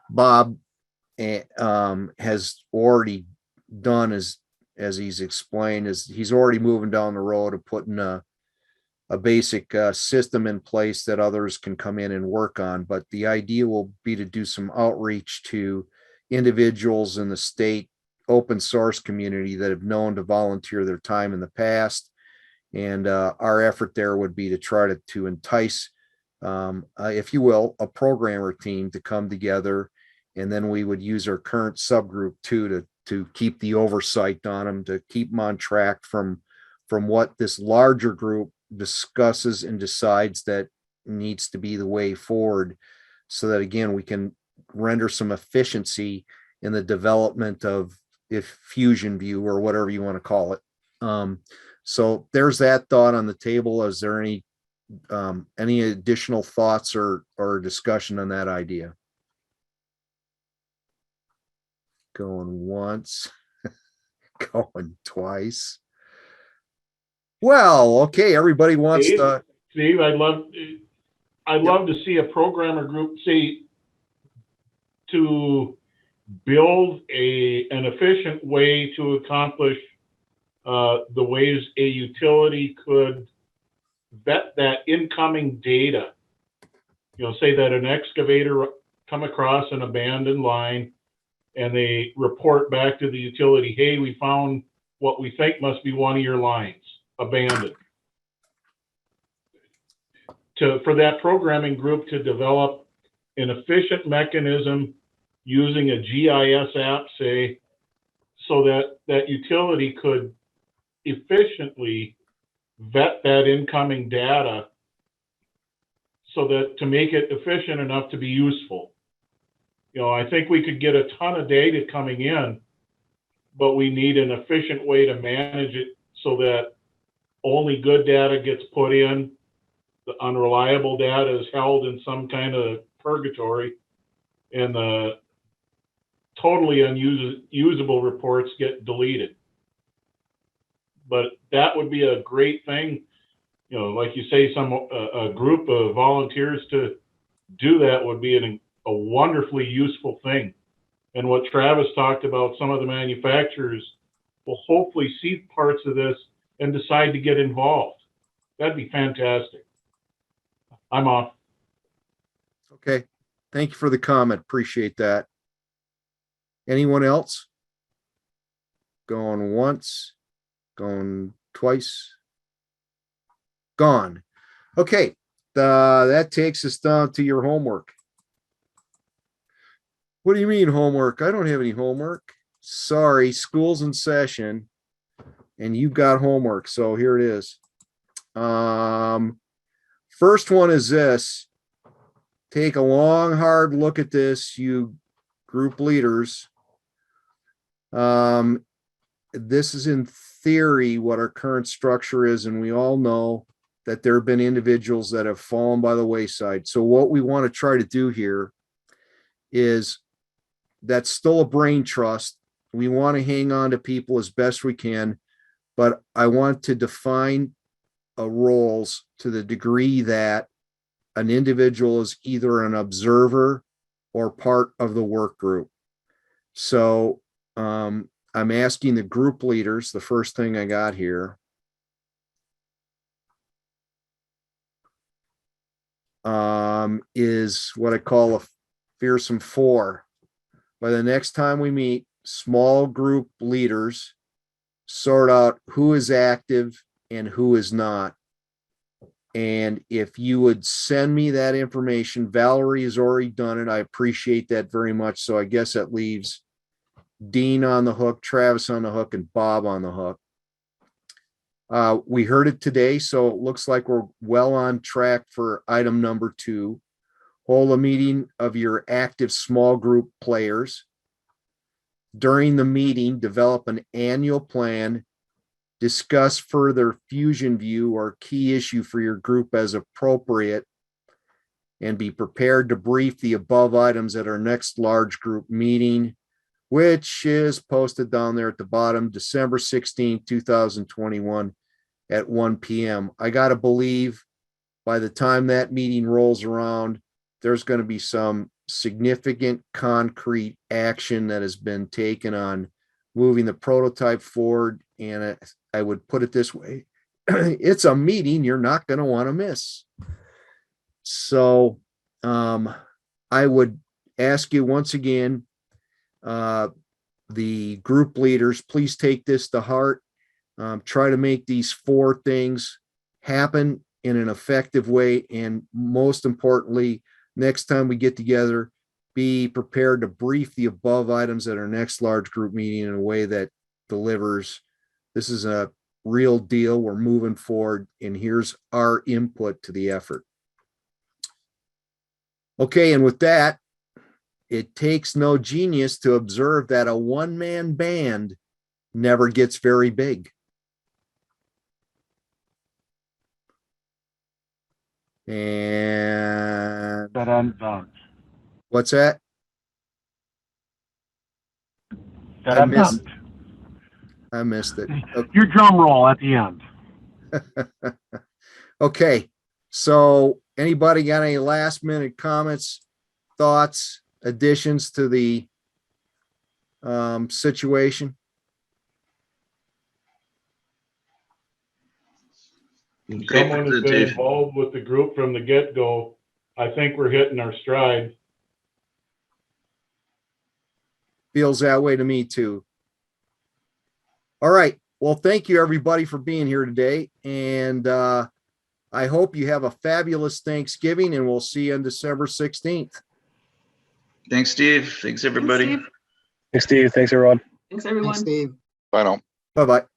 Bob has already done, as he's explained, is he's already moving down the road of putting a basic system in place that others can come in and work on. But the idea will be to do some outreach to individuals in the state open source community that have known to volunteer their time in the past. And our effort there would be to try to entice, if you will, a programmer team to come together. And then we would use our current subgroup 2 to keep the oversight on them, to keep them on track from what this larger group discusses and decides that needs to be the way forward, so that again we can render some efficiency in the development of Fusion View or whatever you want to call it. So there's that thought on the table. Is there any additional thoughts or discussion on that idea? Going once, going twice. Well, okay, everybody wants to. Steve, I'd love to see a programmer group to build an efficient way to accomplish the ways a utility could vet that incoming data. You know, say that an excavator come across an abandoned line and they report back to the utility, hey, we found what we think must be one of your lines abandoned. For that programming group to develop an efficient mechanism using a GIS app, say, so that that utility could efficiently vet that incoming data so that to make it efficient enough to be useful. You know, I think we could get a ton of data coming in, but we need an efficient way to manage it so that only good data gets put in, the unreliable data is held in some kind of purgatory, and the totally unusable reports get deleted. But that would be a great thing, you know, like you say, a group of volunteers to do that would be a wonderfully useful thing. And what Travis talked about, some of the manufacturers will hopefully see parts of this and decide to get involved. That'd be fantastic. I'm off. Okay. Thank you for the comment. Appreciate that. Anyone else? Going once, going twice, gone. Okay. That takes us down to your homework. What do you mean homework? I don't have any homework. Sorry, school's in session and you've got homework. So here it is. First one is this. Take a long, hard look at this, you group leaders. This is in theory what our current structure is, and we all know that there have been individuals that have fallen by the wayside. So what we want to try to do here is that's still a brain trust. We want to hang on to people as best we can, but I want to define roles to the degree that an individual is either an observer or part of the work group. So I'm asking the group leaders, the first thing I got here, is what I call a fearsome four. By the next time we meet, small group leaders sort out who is active and who is not. And if you would send me that information, Valerie has already done it. I appreciate that very much. So I guess that leaves Dean on the hook, Travis on the hook, and Bob on the hook. We heard it today, so it looks like we're well on track for item number 2. Hold a meeting of your active small group players. During the meeting, develop an annual plan. Discuss further fusion view or key issue for your group as appropriate, and be prepared to brief the above items at our next large group meeting, which is posted down there at the bottom, December 16, 2021 at 1 p.m. I got to believe by the time that meeting rolls around, there's going to be some significant concrete action that has been taken on moving the prototype forward. And I would put it this way. It's a meeting you're not going to want to miss. So I would ask you once again, the group leaders, please take this to heart. Try to make these 4 things happen in an effective way. And most importantly, next time we get together, be prepared to brief the above items at our next large group meeting in a way that delivers. This is a real deal. We're moving forward, and here's our input to the effort. Okay, and with that, it takes no genius to observe that a one-man band never gets very big. And what's that? I missed it. Okay. Your drum roll at the end. Okay, so anybody got any last minute comments, thoughts, additions to the situation? And Great someone has been presentation. involved with the group from the get-go. I think we're hitting our stride. Feels that way to me too. All right. Well, thank you everybody for being here today. And I hope you have a fabulous Thanksgiving, and we'll see you on December 16th. Thanks, Steve. Thanks, everybody. Steve. Thanks, Steve. Thanks, everyone. Thanks, everyone. Thanks, Steve. Bye now. Bye-bye.